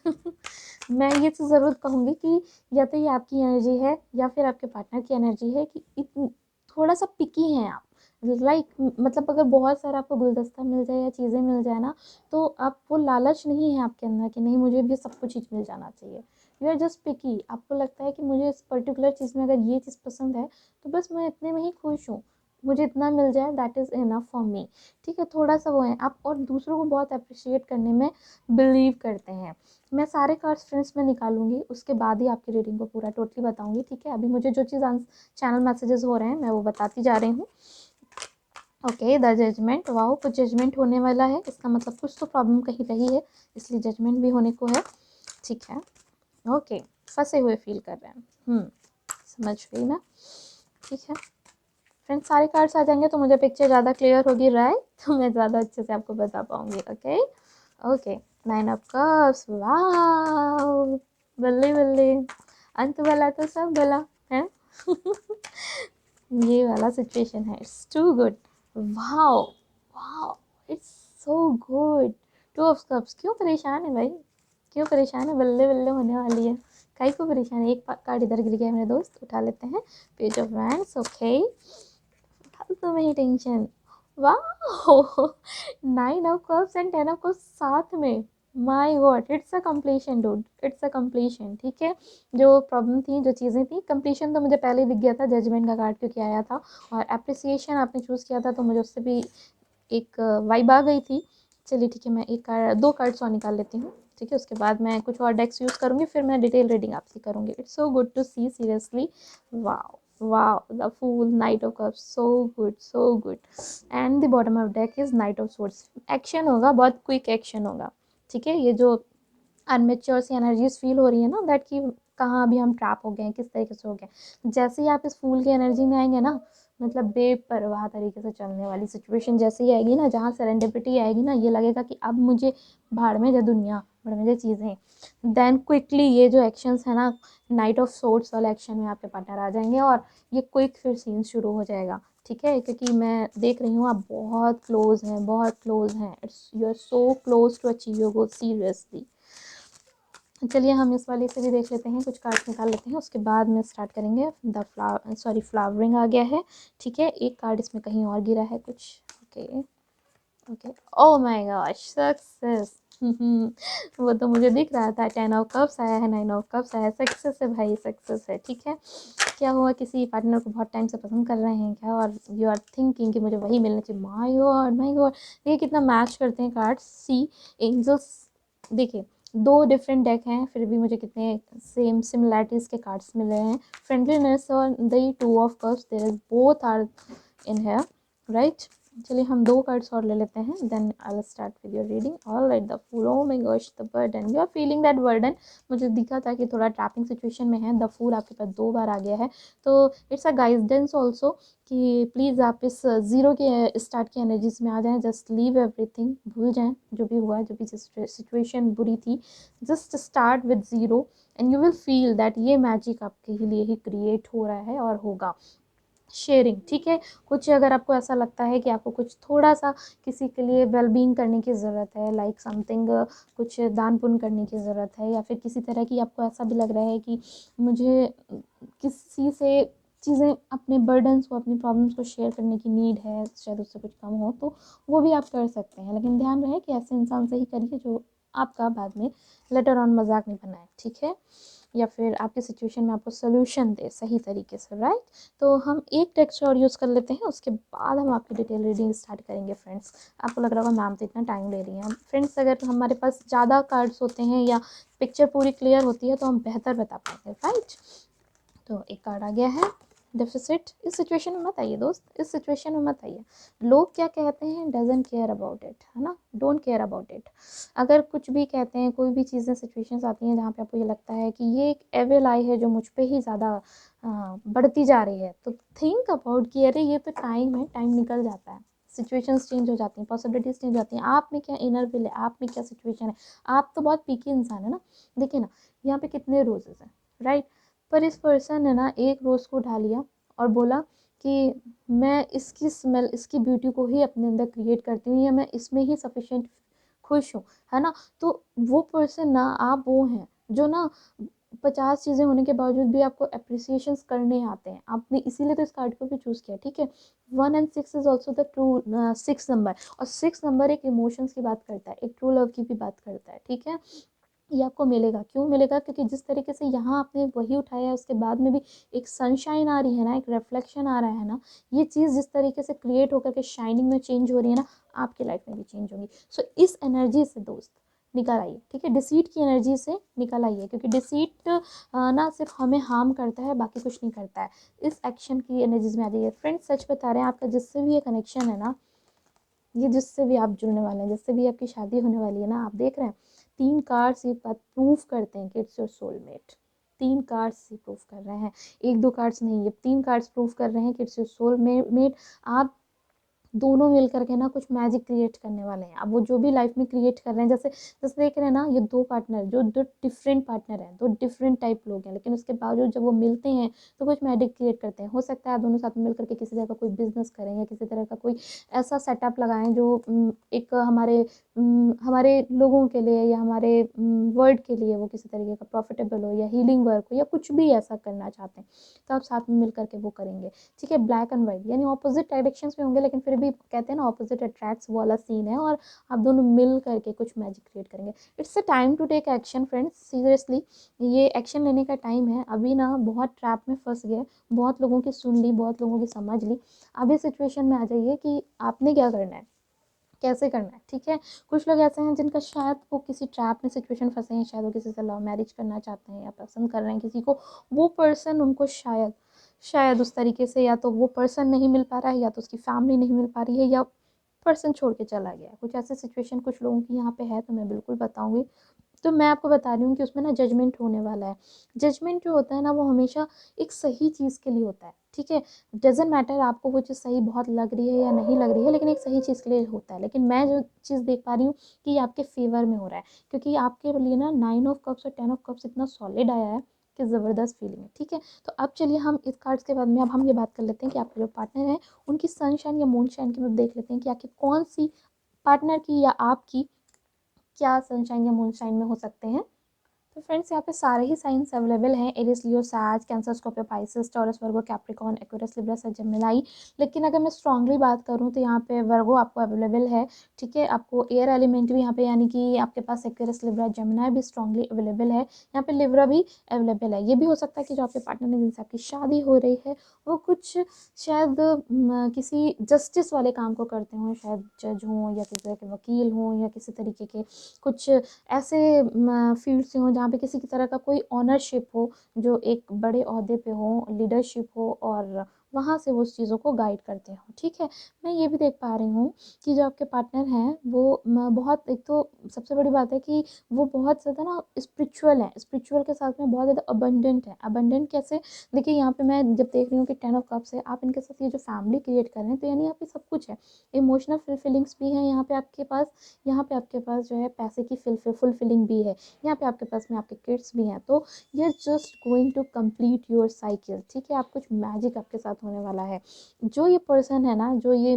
मैं ये चीज़ ज़रूर कहूँगी कि या तो ये आपकी एनर्जी है या फिर आपके पार्टनर की एनर्जी है कि थोड़ा सा पिकी हैं आप, लाइक मतलब अगर बहुत सारा आपको गुलदस्ता मिल जाए या चीज़ें मिल जाए ना, तो आप वो लालच नहीं है आपके अंदर कि नहीं मुझे भी सब कुछ चीज़ मिल जाना चाहिए। यू आर जस्ट पिकी, आपको लगता है कि मुझे इस पर्टिकुलर चीज़ में अगर ये चीज़ पसंद है तो बस मैं इतने में ही खुश हूँ, मुझे इतना मिल जाए that is enough for me, ठीक है। थोड़ा सा वो है आप, और दूसरों को बहुत अप्रिशिएट करने में बिलीव करते हैं। मैं सारे कार्ड्स फ्रेंड्स में निकालूंगी, उसके बाद ही आपकी रीडिंग को पूरा टोटली बताऊंगी, ठीक है। अभी मुझे जो चीज़ चैनल मैसेजेस हो रहे हैं मैं वो बताती जा रही हूँ। ओके, द जजमेंट, वाओ, कुछ जजमेंट होने वाला है, इसका मतलब कुछ तो प्रॉब्लम कहीं रही है, इसलिए जजमेंट भी होने को है, ठीक है। ओके, फंसे हुए फील कर रहे हैं, समझ गई मैं, ठीक है। फ्रेंड्स, सारे कार्ड्स आ जाएंगे तो मुझे पिक्चर ज़्यादा क्लियर होगी, राइट, तो मैं ज़्यादा अच्छे से आपको बता पाऊँगी। Okay okay, 9 of cups, wow, बल्ले बल्ले, अंत भला तो सब भला है। ये वाला सिचुएशन है, it's too good, wow wow, it's so good. 2 of cups, क्यों परेशान है भाई, क्यों परेशान है, बल्ले बल्ले होने वाली है, कहीं को परेशान है। एक कार्ड इधर गिर गया मेरे दोस्त, उठा लेते हैं, पेज ऑफ वैंड्स, ओके, फालतू में ही टेंशन, वाह, 9 of cups and 10 of cups साथ में, my God, it's a completion dude, it's a completion, ठीक है। जो प्रॉब्लम थी, जो चीज़ें थी, कंप्लीशन तो मुझे पहले ही दिख गया था, जजमेंट का कार्ड क्योंकि आया था, और अप्रिसिएशन आपने चूज़ किया था तो मुझे उससे भी एक वाइब आ गई थी। चलिए ठीक है, मैं एक कार्ड, 2 कार्ड्स और निकाल लेती हूँ, ठीक है। उसके बाद मैं कुछ और डेक्स यूज़ करूँगी, फिर मैं डिटेल रीडिंग आपसे करूँगी। It's so good to see, seriously, wow wow, the fool, knight of cups, so good, so good, and the bottom of deck is knight of swords। Action होगा, बहुत क्विक एक्शन होगा, ठीक है। ये जो immature सी energies feel हो रही है ना, दैट कि कहाँ अभी हम ट्रैप हो गए हैं, किस तरीके से हो गए, जैसे ही आप इस फूल की एनर्जी में आएंगे ना, मतलब बेपरवाह तरीके से चलने वाली सिचुएशन जैसे ही आएगी ना, जहाँ सेरेंडिपिटी आएगी ना, ये लगेगा कि अब मुझे भाड़ में जा दुनिया, भाड़ में जा चीज़ें, देन क्विकली ये जो एक्शंस है ना, नाइट ऑफ सोर्ड्स वाले एक्शन में आपके पार्टनर आ जाएंगे और ये क्विक फिर सीन शुरू हो जाएगा, ठीक है। क्योंकि मैं देख रही हूँ आप बहुत क्लोज हैं, बहुत क्लोज हैं, it's you are so close to achieve your goal, seriously. चलिए हम इस वाले से भी देख लेते हैं, कुछ कार्ड्स निकाल लेते हैं, उसके बाद में स्टार्ट करेंगे। द फ्लावरिंग आ गया है, ठीक है। एक कार्ड इसमें कहीं और गिरा है कुछ, okay okay, oh my gosh, success. वो तो मुझे दिख रहा था, 10 ऑफ कप्स आया है, 9 ऑफ कप्स आया है, सक्सेस है भाई, सक्सेस है। ठीक है, क्या हुआ, किसी पार्टनर को बहुत टाइम से पसंद कर रहे हैं क्या, और यू आर थिंकिंग कि मुझे वही मिलना चाहिए। माय गॉड, माय गॉड, ये कितना मैच करते हैं कार्ड्स। सी एंजल्स, देखिए दो डिफरेंट डेक हैं, फिर भी मुझे कितने सेम सिमिलैरिटीज़ के कार्ड्स मिले हैं। फ्रेंडलीनेस और the 2 of cups, there is both are in here, right. चलिए हम दो कार्ड्स और ले लेते हैं, then I will start with your reading. Alright, the fool, oh my gosh, the burden, you are feeling that burden. मुझे दिखा था कि थोड़ा ट्रैपिंग सिचुएशन में है। द फूल आपके पास 2 बार आ गया है, तो इट्स अ गाइडेंस ऑल्सो कि प्लीज़ आप इस ज़ीरो के स्टार्ट की एनर्जीज में आ जाएं। जस्ट लीव एवरीथिंग, भूल जाएं जो भी हुआ, जो भी सिचुएशन बुरी थी। Just start with zero and you will feel that ये मैजिक आपके लिए ही क्रिएट हो रहा है और होगा। शेयरिंग, ठीक है, कुछ अगर आपको ऐसा लगता है कि आपको कुछ थोड़ा सा किसी के लिए वेलबींग करने की ज़रूरत है, लाइक समथिंग, कुछ दान पुण्य करने की ज़रूरत है, या फिर किसी तरह की आपको ऐसा भी लग रहा है कि मुझे किसी से चीज़ें, अपने बर्डन्स को, अपनी प्रॉब्लम्स को शेयर करने की नीड है, शायद उससे कुछ कम हो, तो वो भी आप कर सकते हैं। लेकिन ध्यान रहे कि ऐसे इंसान से ही करिए जो आपका बाद में लेटर ऑन मजाक नहीं बनाए, ठीक है, या फिर आपकी सिचुएशन में आपको सोल्यूशन दे सही तरीके से, राइट। तो हम एक टेक्स्ट और यूज़ कर लेते हैं, उसके बाद हम आपकी डिटेल रीडिंग स्टार्ट करेंगे। फ्रेंड्स, आपको लग रहा होगा मैम तो इतना टाइम ले रही हैं। फ्रेंड्स, अगर हमारे पास ज़्यादा कार्ड्स होते हैं या पिक्चर पूरी क्लियर होती है तो हम बेहतर बता पाएंगे, राइट। तो एक कार्ड आ गया है, डेफिसिट। इस सिचुएशन में मत आइए दोस्त, इस सिचुएशन में मत आइए। लोग क्या कहते हैं, डजंट केयर अबाउट इट, है ना, डोंट केयर अबाउट इट। अगर कुछ भी कहते हैं, कोई भी चीज़ें, सिचुएशंस आती हैं जहाँ पे आपको ये लगता है कि ये एक एविल आई है जो मुझ पे ही ज़्यादा बढ़ती जा रही है, तो थिंक अबाउट कि अरे ये तो टाइम है, टाइम निकल जाता है, सिचुएशंस चेंज हो जाती हैं, पॉसिबिलिटीज़ चेंज हो जाती हैं। आप में क्या इनर विल है, आप में क्या सिचुएशन है, आप तो बहुत पीकी इंसान है ना। देखिए ना, यहाँ पे कितने रोजेस हैं, राइट, पर इस पर्सन ने ना एक रोज़ को उठा लिया और बोला कि मैं इसकी स्मेल, इसकी ब्यूटी को ही अपने अंदर क्रिएट करती हूँ, या मैं इसमें ही सफिशेंट खुश हूँ, है ना। तो वो पर्सन ना, आप वो हैं जो ना 50 चीज़ें होने के बावजूद भी आपको अप्रिसिएशंस करने आते हैं। आपने इसीलिए तो इस कार्ड को भी चूज़ किया, ठीक है। 1 and 6 is also the true 6 number, और 6 नंबर एक इमोशंस की बात करता है, एक ट्रू लव की भी बात करता है, ठीक है। ये आपको मिलेगा, क्यों मिलेगा, क्योंकि जिस तरीके से यहाँ आपने वही उठाया है, उसके बाद में भी एक सनशाइन आ रही है ना, एक रिफ्लेक्शन आ रहा है ना, ये चीज़ जिस तरीके से क्रिएट होकर के शाइनिंग में चेंज हो रही है ना, आपकी लाइफ में भी चेंज होगी। सो इस एनर्जी से दोस्त निकल आइए, ठीक है, डिसीट की एनर्जी से निकल आइए, क्योंकि डिसीट ना सिर्फ हमें हार्म करता है, बाकी कुछ नहीं करता है। इस एक्शन की एनर्जीज में आ जाइए। फ्रेंड्स, सच बता रहे हैं, आपका जिससे भी ये कनेक्शन है ना, ये जिससे भी आप जुड़ने वाले हैं, जिससे भी आपकी शादी होने वाली है ना, आप देख रहे हैं 3 कार्ड्स ये बात प्रूफ करते हैं कि इट्स योर सोलमेट। 3 कार्ड्स ये प्रूफ कर रहे हैं, 1-2 कार्ड्स नहीं, ये 3 कार्ड्स प्रूफ कर रहे हैं कि इट्स योर सोलमेट। आप दोनों मिल करके ना कुछ मैजिक क्रिएट करने वाले हैं। अब वो जो भी लाइफ में क्रिएट कर रहे हैं, जैसे जैसे देख रहे हैं ना, ये 2 पार्टनर, जो 2 डिफरेंट पार्टनर हैं, 2 डिफरेंट टाइप लोग हैं, लेकिन उसके बावजूद जब वो मिलते हैं तो कुछ मैजिक क्रिएट करते हैं। हो सकता है आप दोनों साथ में मिल करके किसी तरह का कोई बिजनेस करें, या किसी तरह का कोई ऐसा सेटअप लगाएं जो एक हमारे लोगों के लिए, या हमारे वर्ल्ड के लिए वो किसी तरीके का प्रॉफिटेबल हो, या हीलिंग वर्क हो, या कुछ भी ऐसा करना चाहते हैं, तो आप साथ में मिल करके वो करेंगे, ठीक है। ब्लैक एंड वाइट यानी ऑपोजिट डायरेक्शंस में होंगे, लेकिन फिर भी कहते हैं ना, ऑपोजिट अट्रैक्ट्स वाला सीन है, और आप दोनों मिल करके कुछ मैजिक क्रिएट करेंगे। It's a time to take action friends, seriously ये एक्शन लेने का टाइम है। अभी ना बहुत ट्रैप में फंस गए, बहुत लोगों की सुन ली, बहुत लोगों की समझ ली। अभी सिचुएशन में आ जाइए कि आपने क्या करना है, कैसे करना है, ठीक है। कुछ लोग ऐसे हैं जिनका शायद वो किसी ट्रैप में सिचुएशन फंसे हैं, शायद वो किसी से लव मैरिज करना चाहते हैं, या पसंद कर रहे हैं किसी को, वो पर्सन उनको शायद शायद उस तरीके से, या तो वो पर्सन नहीं मिल पा रहा है, या तो उसकी फैमिली नहीं मिल पा रही है, या पर्सन छोड़ के चला गया है। कुछ ऐसे सिचुएशन कुछ लोगों की यहाँ पे है, तो मैं बिल्कुल बताऊंगी। तो मैं आपको बता रही हूँ कि उसमें ना जजमेंट होने वाला है। जजमेंट जो होता है ना, वो हमेशा एक सही चीज़ के लिए होता है, ठीक है। डजेंट मैटर आपको वो चीज़ सही बहुत लग रही है या नहीं लग रही है, लेकिन एक सही चीज़ के लिए होता है। लेकिन मैं जो चीज़ देख पा रही हूँ कि ये आपके फेवर में हो रहा है, क्योंकि आपके लिए ना 9 ऑफ कप्स और 10 ऑफ कप्स इतना सॉलिड आया है कि ज़बरदस्त फीलिंग है, ठीक है। तो अब चलिए हम इस कार्ड्स के बाद में अब हम ये बात कर लेते हैं कि आपके जो पार्टनर है, उनकी सनशाइन या मूनशाइन की, मतलब देख लेते हैं कि आखिर कौन सी पार्टनर की या आपकी क्या सनशाइन या मूनशाइन में हो सकते हैं तो फ्रेंड्स यहाँ पे सारे ही साइंस अवेलेबल हैं, एरिस, लियो, सैज, कैंसर, स्कॉर्पियो, पाइसेस, टॉरस, वर्गो, कैप्रिकॉर्न, एक्वेरियस, लिब्रा, जेमिनी। लेकिन अगर मैं स्ट्रांगली बात करूँ तो यहाँ पे वर्गो आपको अवेलेबल है, ठीक है। आपको एयर एलिमेंट भी यहाँ पे, यानी कि आपके पास एक्वेरियस, लिब्रा, जेमिनी भी स्ट्रांगली अवेलेबल है। यहाँ पे लिब्रा भी अवेलेबल है। ये भी हो सकता है कि जो आपके पार्टनर है जिनसे आपकी शादी हो रही है वो कुछ शायद किसी जस्टिस वाले काम को करते हों, शायद जज हों या किसी तरह के वकील हों या किसी तरीके के कुछ ऐसे फील्ड से हों जहाँ पे किसी की तरह का कोई ऑनरशिप हो, जो एक बड़े ओहदे पे हो, लीडरशिप हो, और वहाँ से वो उस चीज़ों को गाइड करते हों, ठीक है। मैं ये भी देख पा रही हूँ कि जो आपके पार्टनर हैं वो बहुत, एक तो सबसे बड़ी बात है कि वो बहुत ज़्यादा ना स्पिरिचुअल है, स्पिरिचुअल के साथ में बहुत ज़्यादा अबंडेंट है। अबंडेंट कैसे? देखिए यहाँ पे मैं जब देख रही हूँ कि 10 ऑफ कप्स है, आप इनके साथ ये जो फैमिली क्रिएट कर रहे हैं तो यानी यहाँ पे सब कुछ है। इमोशनल फुलफिलिंग्स भी हैं यहाँ पे आपके पास, यहाँ पे आपके पास जो है पैसे की फुलफिलिंग भी है, यहाँ पे आपके पास में आपके किड्स भी हैं। तो ये just going to complete your cycle, ठीक है। आप कुछ मैजिक आपके साथ होने वाला है। जो ये पर्सन है ना, जो ये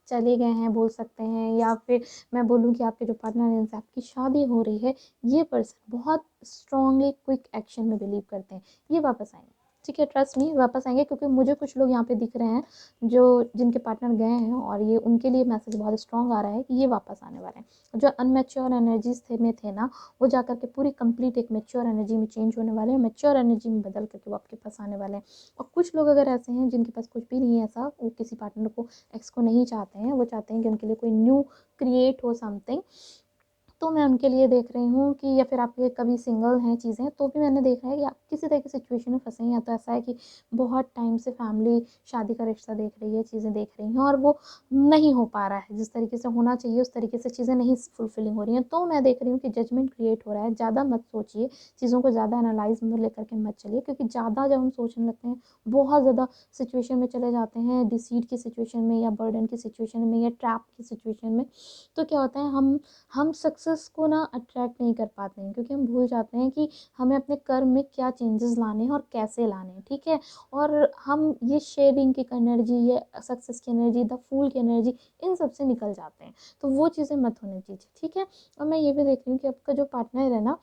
चले गए हैं बोल सकते हैं, या फिर मैं बोलूँ कि आपके जो पार्टनर हैं जिनसे आपकी शादी हो रही है, ये पर्सन बहुत स्ट्रांगली क्विक एक्शन में बिलीव करते हैं। ये वापस आएंगे, ठीक है, ट्रस्ट मी, वापस आएंगे, क्योंकि मुझे कुछ लोग यहाँ पे दिख रहे हैं जो जिनके पार्टनर गए हैं, और ये उनके लिए मैसेज बहुत स्ट्रांग आ रहा है कि ये वापस आने वाले हैं। जो अनमेच्योर एनर्जीज थे ना, वो जाकर के पूरी कंप्लीट एक मेच्योर एनर्जी में चेंज होने वाले हैं, मेच्योर एनर्जी में बदल करके वो आपके पास आने वाले हैं। और कुछ लोग अगर ऐसे हैं जिनके पास कुछ भी नहीं है ऐसा, वो किसी पार्टनर को, एक्स को नहीं चाहते हैं, वो चाहते हैं कि उनके लिए कोई न्यू क्रिएट हो समथिंग, तो मैं उनके लिए देख रही हूँ कि, या फिर आप ये कभी सिंगल हैं चीज़ें, तो भी मैंने देखा है कि आप किसी तरह की सिचुएशन में फंसे हैं, या तो ऐसा है कि बहुत टाइम से फैमिली शादी का रिश्ता देख रही है, चीज़ें देख रही हैं, और वो नहीं हो पा रहा है जिस तरीके से होना चाहिए, उस तरीके से चीज़ें नहीं फुलफिलिंग हो रही हैं। तो मैं देख रही हूँ कि जजमेंट क्रिएट हो रहा है। ज़्यादा मत सोचिए, चीज़ों को ज़्यादा एनालाइज में लेकर के मत चलिए, क्योंकि ज़्यादा जब हम सोचने लगते हैं, बहुत ज़्यादा सिचुएशन में चले जाते हैं, डिसीट की सिचुएशन में, या बर्डन की सिचुएशन में, या ट्रैप की सिचुएशन में, तो क्या होता है, हम सक्सेस को ना अट्रैक्ट नहीं कर पाते हैं, क्योंकि हम भूल जाते हैं कि हमें अपने कर्म में क्या चेंजेस लाने हैं और कैसे लाने हैं, ठीक है। और हम ये शेयरिंग की एनर्जी, ये सक्सेस की एनर्जी, द फूल की एनर्जी, इन सब से निकल जाते हैं। तो वो चीज़ें मत होनी चाहिए, ठीक है। और मैं ये भी देख रही हूँ कि आपका जो पार्टनर है ना,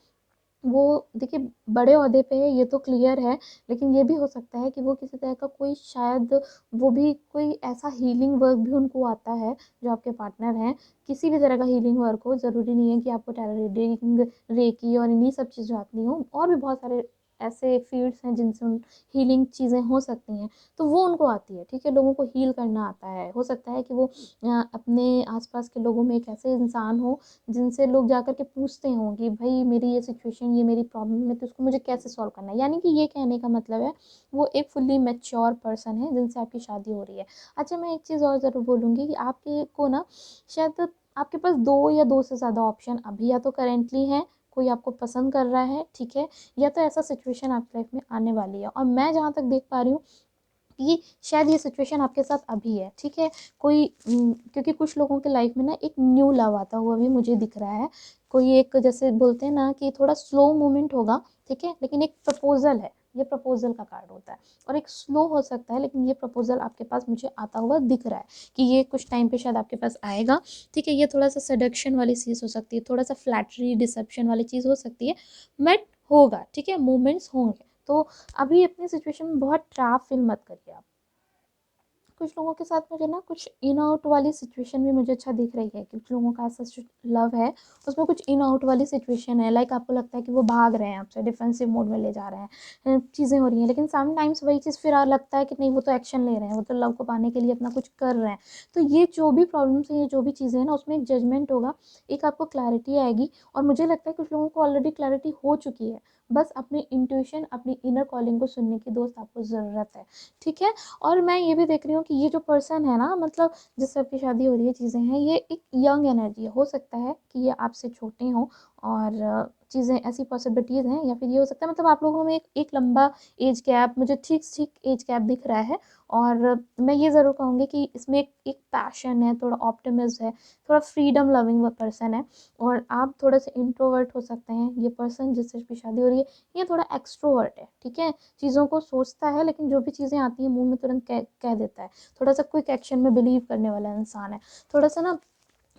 वो देखिए बड़े ओहदे पे है, ये तो क्लियर है, लेकिन ये भी हो सकता है कि वो किसी तरह का कोई शायद, वो भी कोई ऐसा हीलिंग वर्क भी उनको आता है, जो आपके पार्टनर हैं, किसी भी तरह का हीलिंग वर्क हो, ज़रूरी नहीं है कि आपको टैरो रीडिंग, रेकी और इन्हीं सब चीज़ें आती हों, और भी बहुत सारे ऐसे फील्ड्स हैं जिनसे हीलिंग चीज़ें हो सकती हैं, तो वो उनको आती है, ठीक है। लोगों को हील करना आता है। हो सकता है कि वो अपने आसपास के लोगों में एक ऐसे इंसान हो जिनसे लोग जाकर के पूछते हों कि भाई मेरी ये सिचुएशन, ये मेरी प्रॉब्लम है, तो उसको मुझे कैसे सॉल्व करना है। यानी कि ये कहने का मतलब है वो एक फुल्ली मैच्योर पर्सन है जिनसे आपकी शादी हो रही है। अच्छा, मैं एक चीज़ और ज़रूर बोलूँगी कि आपके को ना शायद आपके पास दो या दो से ज़्यादा ऑप्शन अभी या तो करेंटली हैं, कोई आपको पसंद कर रहा है, ठीक है, या तो ऐसा सिचुएशन आपकी लाइफ में आने वाली है। और मैं जहाँ तक देख पा रही हूँ कि शायद ये सिचुएशन आपके साथ अभी है, ठीक है। कोई क्योंकि कुछ लोगों के लाइफ में ना एक न्यू लव आता हुआ भी मुझे दिख रहा है। कोई एक, जैसे बोलते हैं ना कि थोड़ा स्लो मोमेंट होगा, ठीक है, लेकिन एक प्रपोजल है, ये प्रपोजल का कार्ड होता है, और एक स्लो हो सकता है, लेकिन ये प्रपोजल आपके पास मुझे आता हुआ दिख रहा है कि ये कुछ टाइम पे शायद आपके पास आएगा, ठीक है। ये थोड़ा सा सडक्शन वाली चीज़ हो सकती है, थोड़ा सा फ्लैटरी डिसेप्शन वाली चीज़ हो सकती है, बट होगा, ठीक है, मोमेंट्स होंगे। तो अभी अपनी सिचुएशन में बहुत ट्रैप फील मत करिए आप। कुछ लोगों के साथ मुझे ना कुछ इन आउट वाली सिचुएशन भी मुझे अच्छा दिख रही है, कि कुछ लोगों का ऐसा लव है, उसमें कुछ इन आउट वाली सिचुएशन है, लाइक आपको लगता है कि वो भाग रहे हैं आपसे, डिफेंसिव मोड में ले जा रहे हैं, चीज़ें हो रही हैं, लेकिन समटाइम्स वही चीज़ फिर लगता है कि नहीं, वो तो एक्शन ले रहे हैं, वो तो लव को पाने के लिए अपना कुछ कर रहे हैं। तो ये जो भी प्रॉब्लम्स हैं, ये जो भी चीज़ें हैं ना, उसमें एक जजमेंट होगा, एक आपको क्लैरिटी आएगी, और मुझे लगता है कुछ लोगों को ऑलरेडी क्लैरिटी हो चुकी है। बस अपनी इंट्यूशन, अपनी इनर कॉलिंग को सुनने की दोस्त आपको ज़रूरत है, ठीक है। और मैं ये भी देख रही हूँ कि ये जो पर्सन है ना, मतलब जिससे आपकी शादी हो रही है, चीज़ें हैं, ये एक यंग एनर्जी है। हो सकता है कि ये आपसे छोटे हों, और चीज़ें ऐसी पॉसिबिलिटीज़ हैं, या फिर ये हो सकता है, मतलब आप लोगों में एक लंबा एज गैप, मुझे ठीक ठीक एज गैप दिख रहा है। और मैं ये ज़रूर कहूँगी कि इसमें एक पैशन है, थोड़ा ऑप्टिमिज्म है, थोड़ा फ्रीडम लविंग पर्सन है, और आप थोड़े से इंट्रोवर्ट हो सकते हैं। ये पर्सन जिससे आपकी शादी हो रही है, ये थोड़ा एक्सट्रोवर्ट है, ठीक है। चीज़ों को सोचता है, लेकिन जो भी चीज़ें आती हैं मुंह में तुरंत कह देता है। थोड़ा सा क्विक एक्शन में बिलीव करने वाला इंसान है। थोड़ा सा ना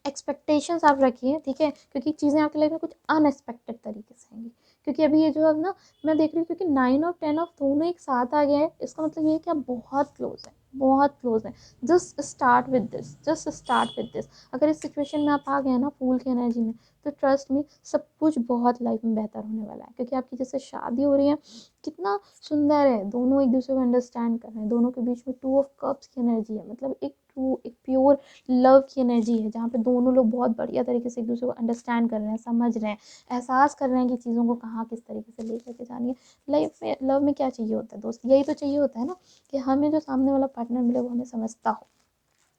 एक्सपेक्टेशंस आप रखिए, ठीक है, क्योंकि चीज़ें आपकी लाइफ में कुछ अनएक्सपेक्टेड तरीके से आएंगी। क्योंकि अभी ये जो अब ना मैं देख रही हूँ, क्योंकि 9 और 10 ऑफ दोनों एक साथ आ गया है, इसका मतलब ये है कि आप बहुत क्लोज है, बहुत क्लोज है। Just start with this, just start with this. अगर इस सिचुएशन में आप आ गए ना फूल की एनर्जी में, तो ट्रस्ट मी सब कुछ बहुत लाइफ में बेहतर होने वाला है। क्योंकि आपकी जैसे शादी हो रही है, कितना सुंदर है, दोनों एक दूसरे को अंडरस्टैंड कर रहे हैं, दोनों के बीच में 2 ऑफ कप्स की एनर्जी है, मतलब एक ट्रू, एक प्योर लव की एनर्जी है, जहाँ पे दोनों लोग बहुत बढ़िया तरीके से एक दूसरे को अंडरस्टैंड कर रहे हैं, समझ रहे हैं, एहसास कर रहे हैं कि चीज़ों को कहाँ किस तरीके से लेकर के जानी है। लाइफ में लव में क्या चाहिए होता है दोस्त, यही तो चाहिए होता है ना, कि हमें जो सामने वाला पार्टनर मिले वो हमें समझता हो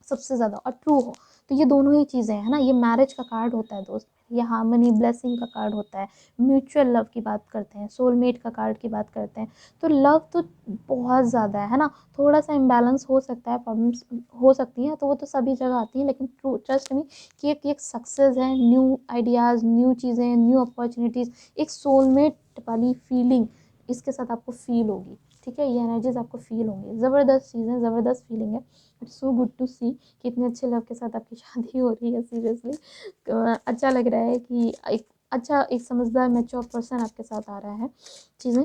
सबसे ज़्यादा और ट्रू हो। तो ये दोनों ही चीज़ें हैं ना, ये मैरिज का कार्ड होता है दोस्त, ये हार्मनी ब्लेसिंग का कार्ड होता है, म्यूचुअल लव की बात करते हैं, सोलमेट का कार्ड की बात करते हैं। तो लव तो बहुत ज़्यादा है ना, थोड़ा सा इम्बैलेंस हो सकता है, प्रॉब्लम्स हो सकती हैं, तो वो तो सभी जगह आती हैं, लेकिन ट्रू ट्रस्ट मी कि एक सक्सेस है, न्यू आइडियाज़, न्यू चीज़ें, न्यू अपॉर्चुनिटीज़, एक सोलमेट वाली फीलिंग इसके साथ आपको फील होगी, ठीक है, ये एनर्जीज आपको फील होंगी, ज़बरदस्त चीज़ें, ज़बरदस्त फीलिंग है। It's so good to see कि इतने अच्छे लव के साथ आपकी शादी हो रही है, सीरियसली अच्छा लग रहा है कि एक अच्छा, एक समझदार मैच्योर पर्सन आपके साथ आ रहा है चीज़ें।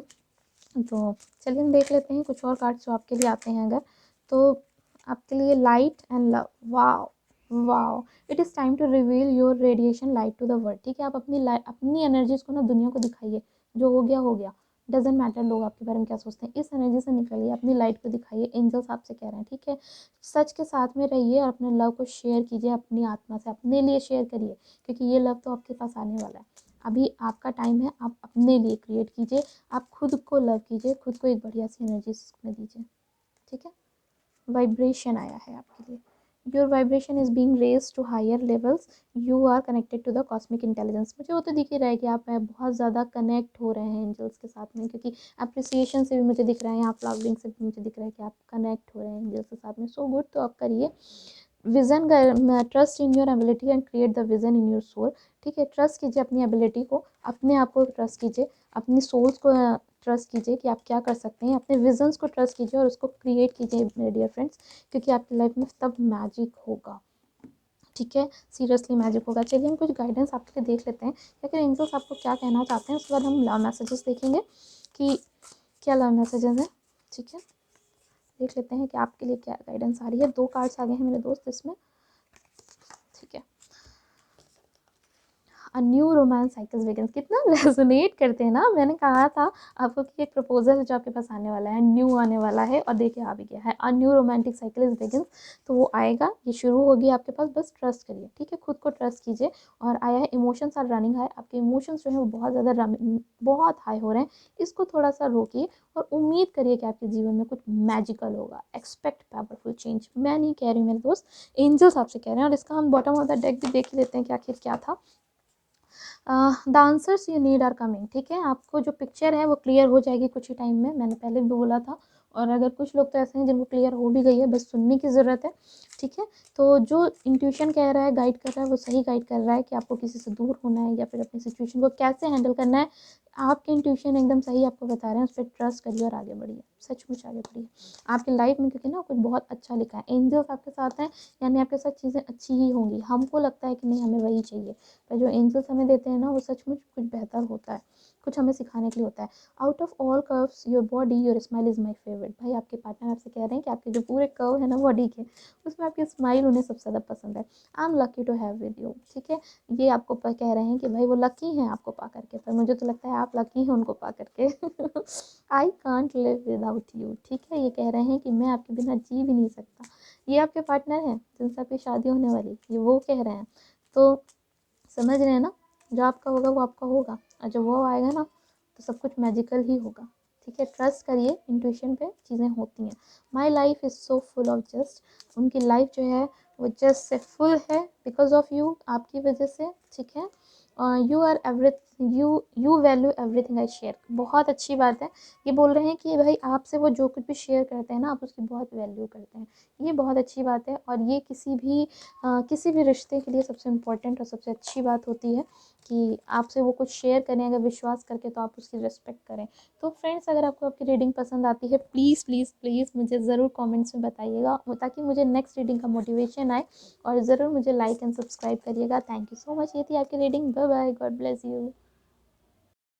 तो चलिए हम देख लेते हैं कुछ और कार्ड्स जो आपके लिए आते हैं अगर। तो आपके लिए light and love, wow wow, it is time to reveal your radiation light to the world, ठीक है, आप अपनी अपनी एनर्जीज को ना दुनिया को दिखाइए, जो हो गया हो गया, डजेंट मैटर लोग आपके बारे में क्या सोचते हैं, इस एनर्जी से निकलिए, अपनी लाइट को दिखाइए, एंजल्स आपसे कह रहे हैं, ठीक है, सच के साथ में रहिए और अपने लव को शेयर कीजिए, अपनी आत्मा से अपने लिए शेयर करिए, क्योंकि ये लव तो आपके पास आने वाला है। अभी आपका टाइम है, आप अपने लिए क्रिएट कीजिए, आप खुद को लव कीजिए, खुद को एक बढ़िया सी एनर्जी में दीजिए, ठीक है। वाइब्रेशन आया है आपके लिए, your vibration is being raise to higher levels, you are connected to the cosmic intelligence. मुझे वो तो दिख ही रहा है कि आप बहुत ज़्यादा कनेक्ट हो रहे हैं एंजल्स के साथ में, क्योंकि अप्रिसिएशन से भी मुझे दिख रहा है, यहाँ फ्लावरिंग से भी मुझे दिख रहा है कि आप कनेक्ट हो रहे हैं एंजल्स के साथ में। सो गुड, तो आप करिए विज़न का, trust in your ability and create the vision in your soul, ठीक है, ट्रस्ट कीजिए अपनी एबिलिटी को, अपने आप को ट्रस्ट कीजिए, अपनी सोल्स को ट्रस्ट कीजिए कि आप क्या कर सकते हैं, अपने विजन्स को ट्रस्ट कीजिए और उसको क्रिएट कीजिए मेरे डियर फ्रेंड्स, क्योंकि आपकी लाइफ में तब मैजिक होगा, ठीक है, सीरियसली मैजिक होगा। चलिए हम कुछ गाइडेंस आपके लिए देख लेते हैं कि अगर एंजल्स आपको क्या कहना चाहते हैं, उसके बाद हम लव मैसेजेस देखेंगे कि क्या लव मैसेजेस हैं, ठीक है, देख लेते हैं कि आपके लिए क्या गाइडेंस आ रही है। 2 कार्ड्स आ गए हैं मेरे दोस्त इसमें, ठीक है, a new romance cycles begins, कितना रेजोनेट करते हैं ना, मैंने कहा था आपको कि एक प्रपोजल है जो आपके पास आने वाला है, न्यू आने वाला है, और देखिए आ भी गया है, a new romantic cycle is begins. तो वो आएगा, ये शुरू होगी आपके पास, बस ट्रस्ट करिए, ठीक है, खुद को ट्रस्ट कीजिए। और आया है इमोशंस आर रनिंग हाई, आपके इमोशंस जो है वो बहुत ज़्यादा बहुत हाई हो रहे हैं, इसको थोड़ा सा रोकिए और उम्मीद करिए कि आपके जीवन में कुछ मैजिकल होगा, एक्सपेक्ट पावरफुल चेंज। मैं नहीं कह रही मेरे दोस्त, एंजल्स आपसे कह रहे हैं। और इसका हम बॉटम ऑफ द डेक भी देख लेते हैं कि आखिर क्या था। The answers you need are coming, ठीक है, आपको जो पिक्चर है वो क्लियर हो जाएगी कुछ ही टाइम में, मैंने पहले भी बोला था। और अगर कुछ लोग तो ऐसे हैं जिनको क्लियर हो भी गई है, बस सुनने की ज़रूरत है, ठीक है। तो जो इंट्यूशन कह रहा है, गाइड कर रहा है, वो सही गाइड कर रहा है कि आपको किसी से दूर होना है या फिर अपनी सिचुएशन को कैसे हैंडल करना है। आपके इंट्यूशन एकदम सही आपको बता रहे हैं, उस पर ट्रस्ट करिए और आगे बढ़िए, सचमुच आगे बढ़िए आपकी लाइफ में, क्योंकि ना कुछ बहुत अच्छा लिखा है, एंजल्स आपके साथ हैं, यानी आपके साथ चीज़ें अच्छी ही होंगी। हमको लगता है कि नहीं हमें वही चाहिए, पर जो एंजल्स हमें देते हैं ना वो सचमुच कुछ बेहतर होता है, कुछ हमें सिखाने के लिए होता है। Out of all curves your body your smile is my favourite, भाई आपके पार्टनर आपसे कह रहे हैं कि आपके जो पूरे कर्व है ना बॉडी के, उसमें आपकी स्माइल उन्हें सबसे ज़्यादा पसंद है। I am lucky to have with you, ठीक है, ये आपको कह रहे हैं कि भाई वो लकी हैं आपको पा करके, पर मुझे तो लगता है आप लकी हैं उनको पा करके। I can't live without you, ठीक है, ये कह रहे हैं कि मैं आपके बिना जी भी नहीं सकता। ये आपके पार्टनर हैं जिनसे आपकी शादी होने वाली, ये वो कह रहे हैं। तो समझ रहे हैं ना, जो आपका होगा वो आपका होगा, और जब वो आएगा ना तो सब कुछ मैजिकल ही होगा, ठीक है, ट्रस्ट करिए, इंट्यूशन पे चीज़ें होती हैं। My life is so full of just, उनकी लाइफ जो है वो जस्ट से फुल है बिकॉज ऑफ यू, आपकी वजह से, ठीक है। You are every you value everything I share. बहुत अच्छी बात है। ये बोल रहे हैं कि भाई आपसे वो जो कुछ भी शेयर करते हैं ना, आप उसकी बहुत वैल्यू करते हैं। ये बहुत अच्छी बात है, और ये किसी भी रिश्ते के लिए सबसे इम्पोर्टेंट और सबसे अच्छी बात होती है कि आपसे वो कुछ शेयर करें अगर विश्वास करके, तो आप उसकी रिस्पेक्ट करें। तो फ्रेंड्स, अगर आपको आपकी रीडिंग पसंद आती है, प्लीज़ प्लीज़ प्लीज़ मुझे ज़रूर कमेंट्स में बताइएगा, ताकि मुझे नेक्स्ट रीडिंग का मोटिवेशन आए। और ज़रूर मुझे लाइक एंड सब्सक्राइब करिएगा। Thank you so much. ये थी आपकी reading. Bye bye. God bless you.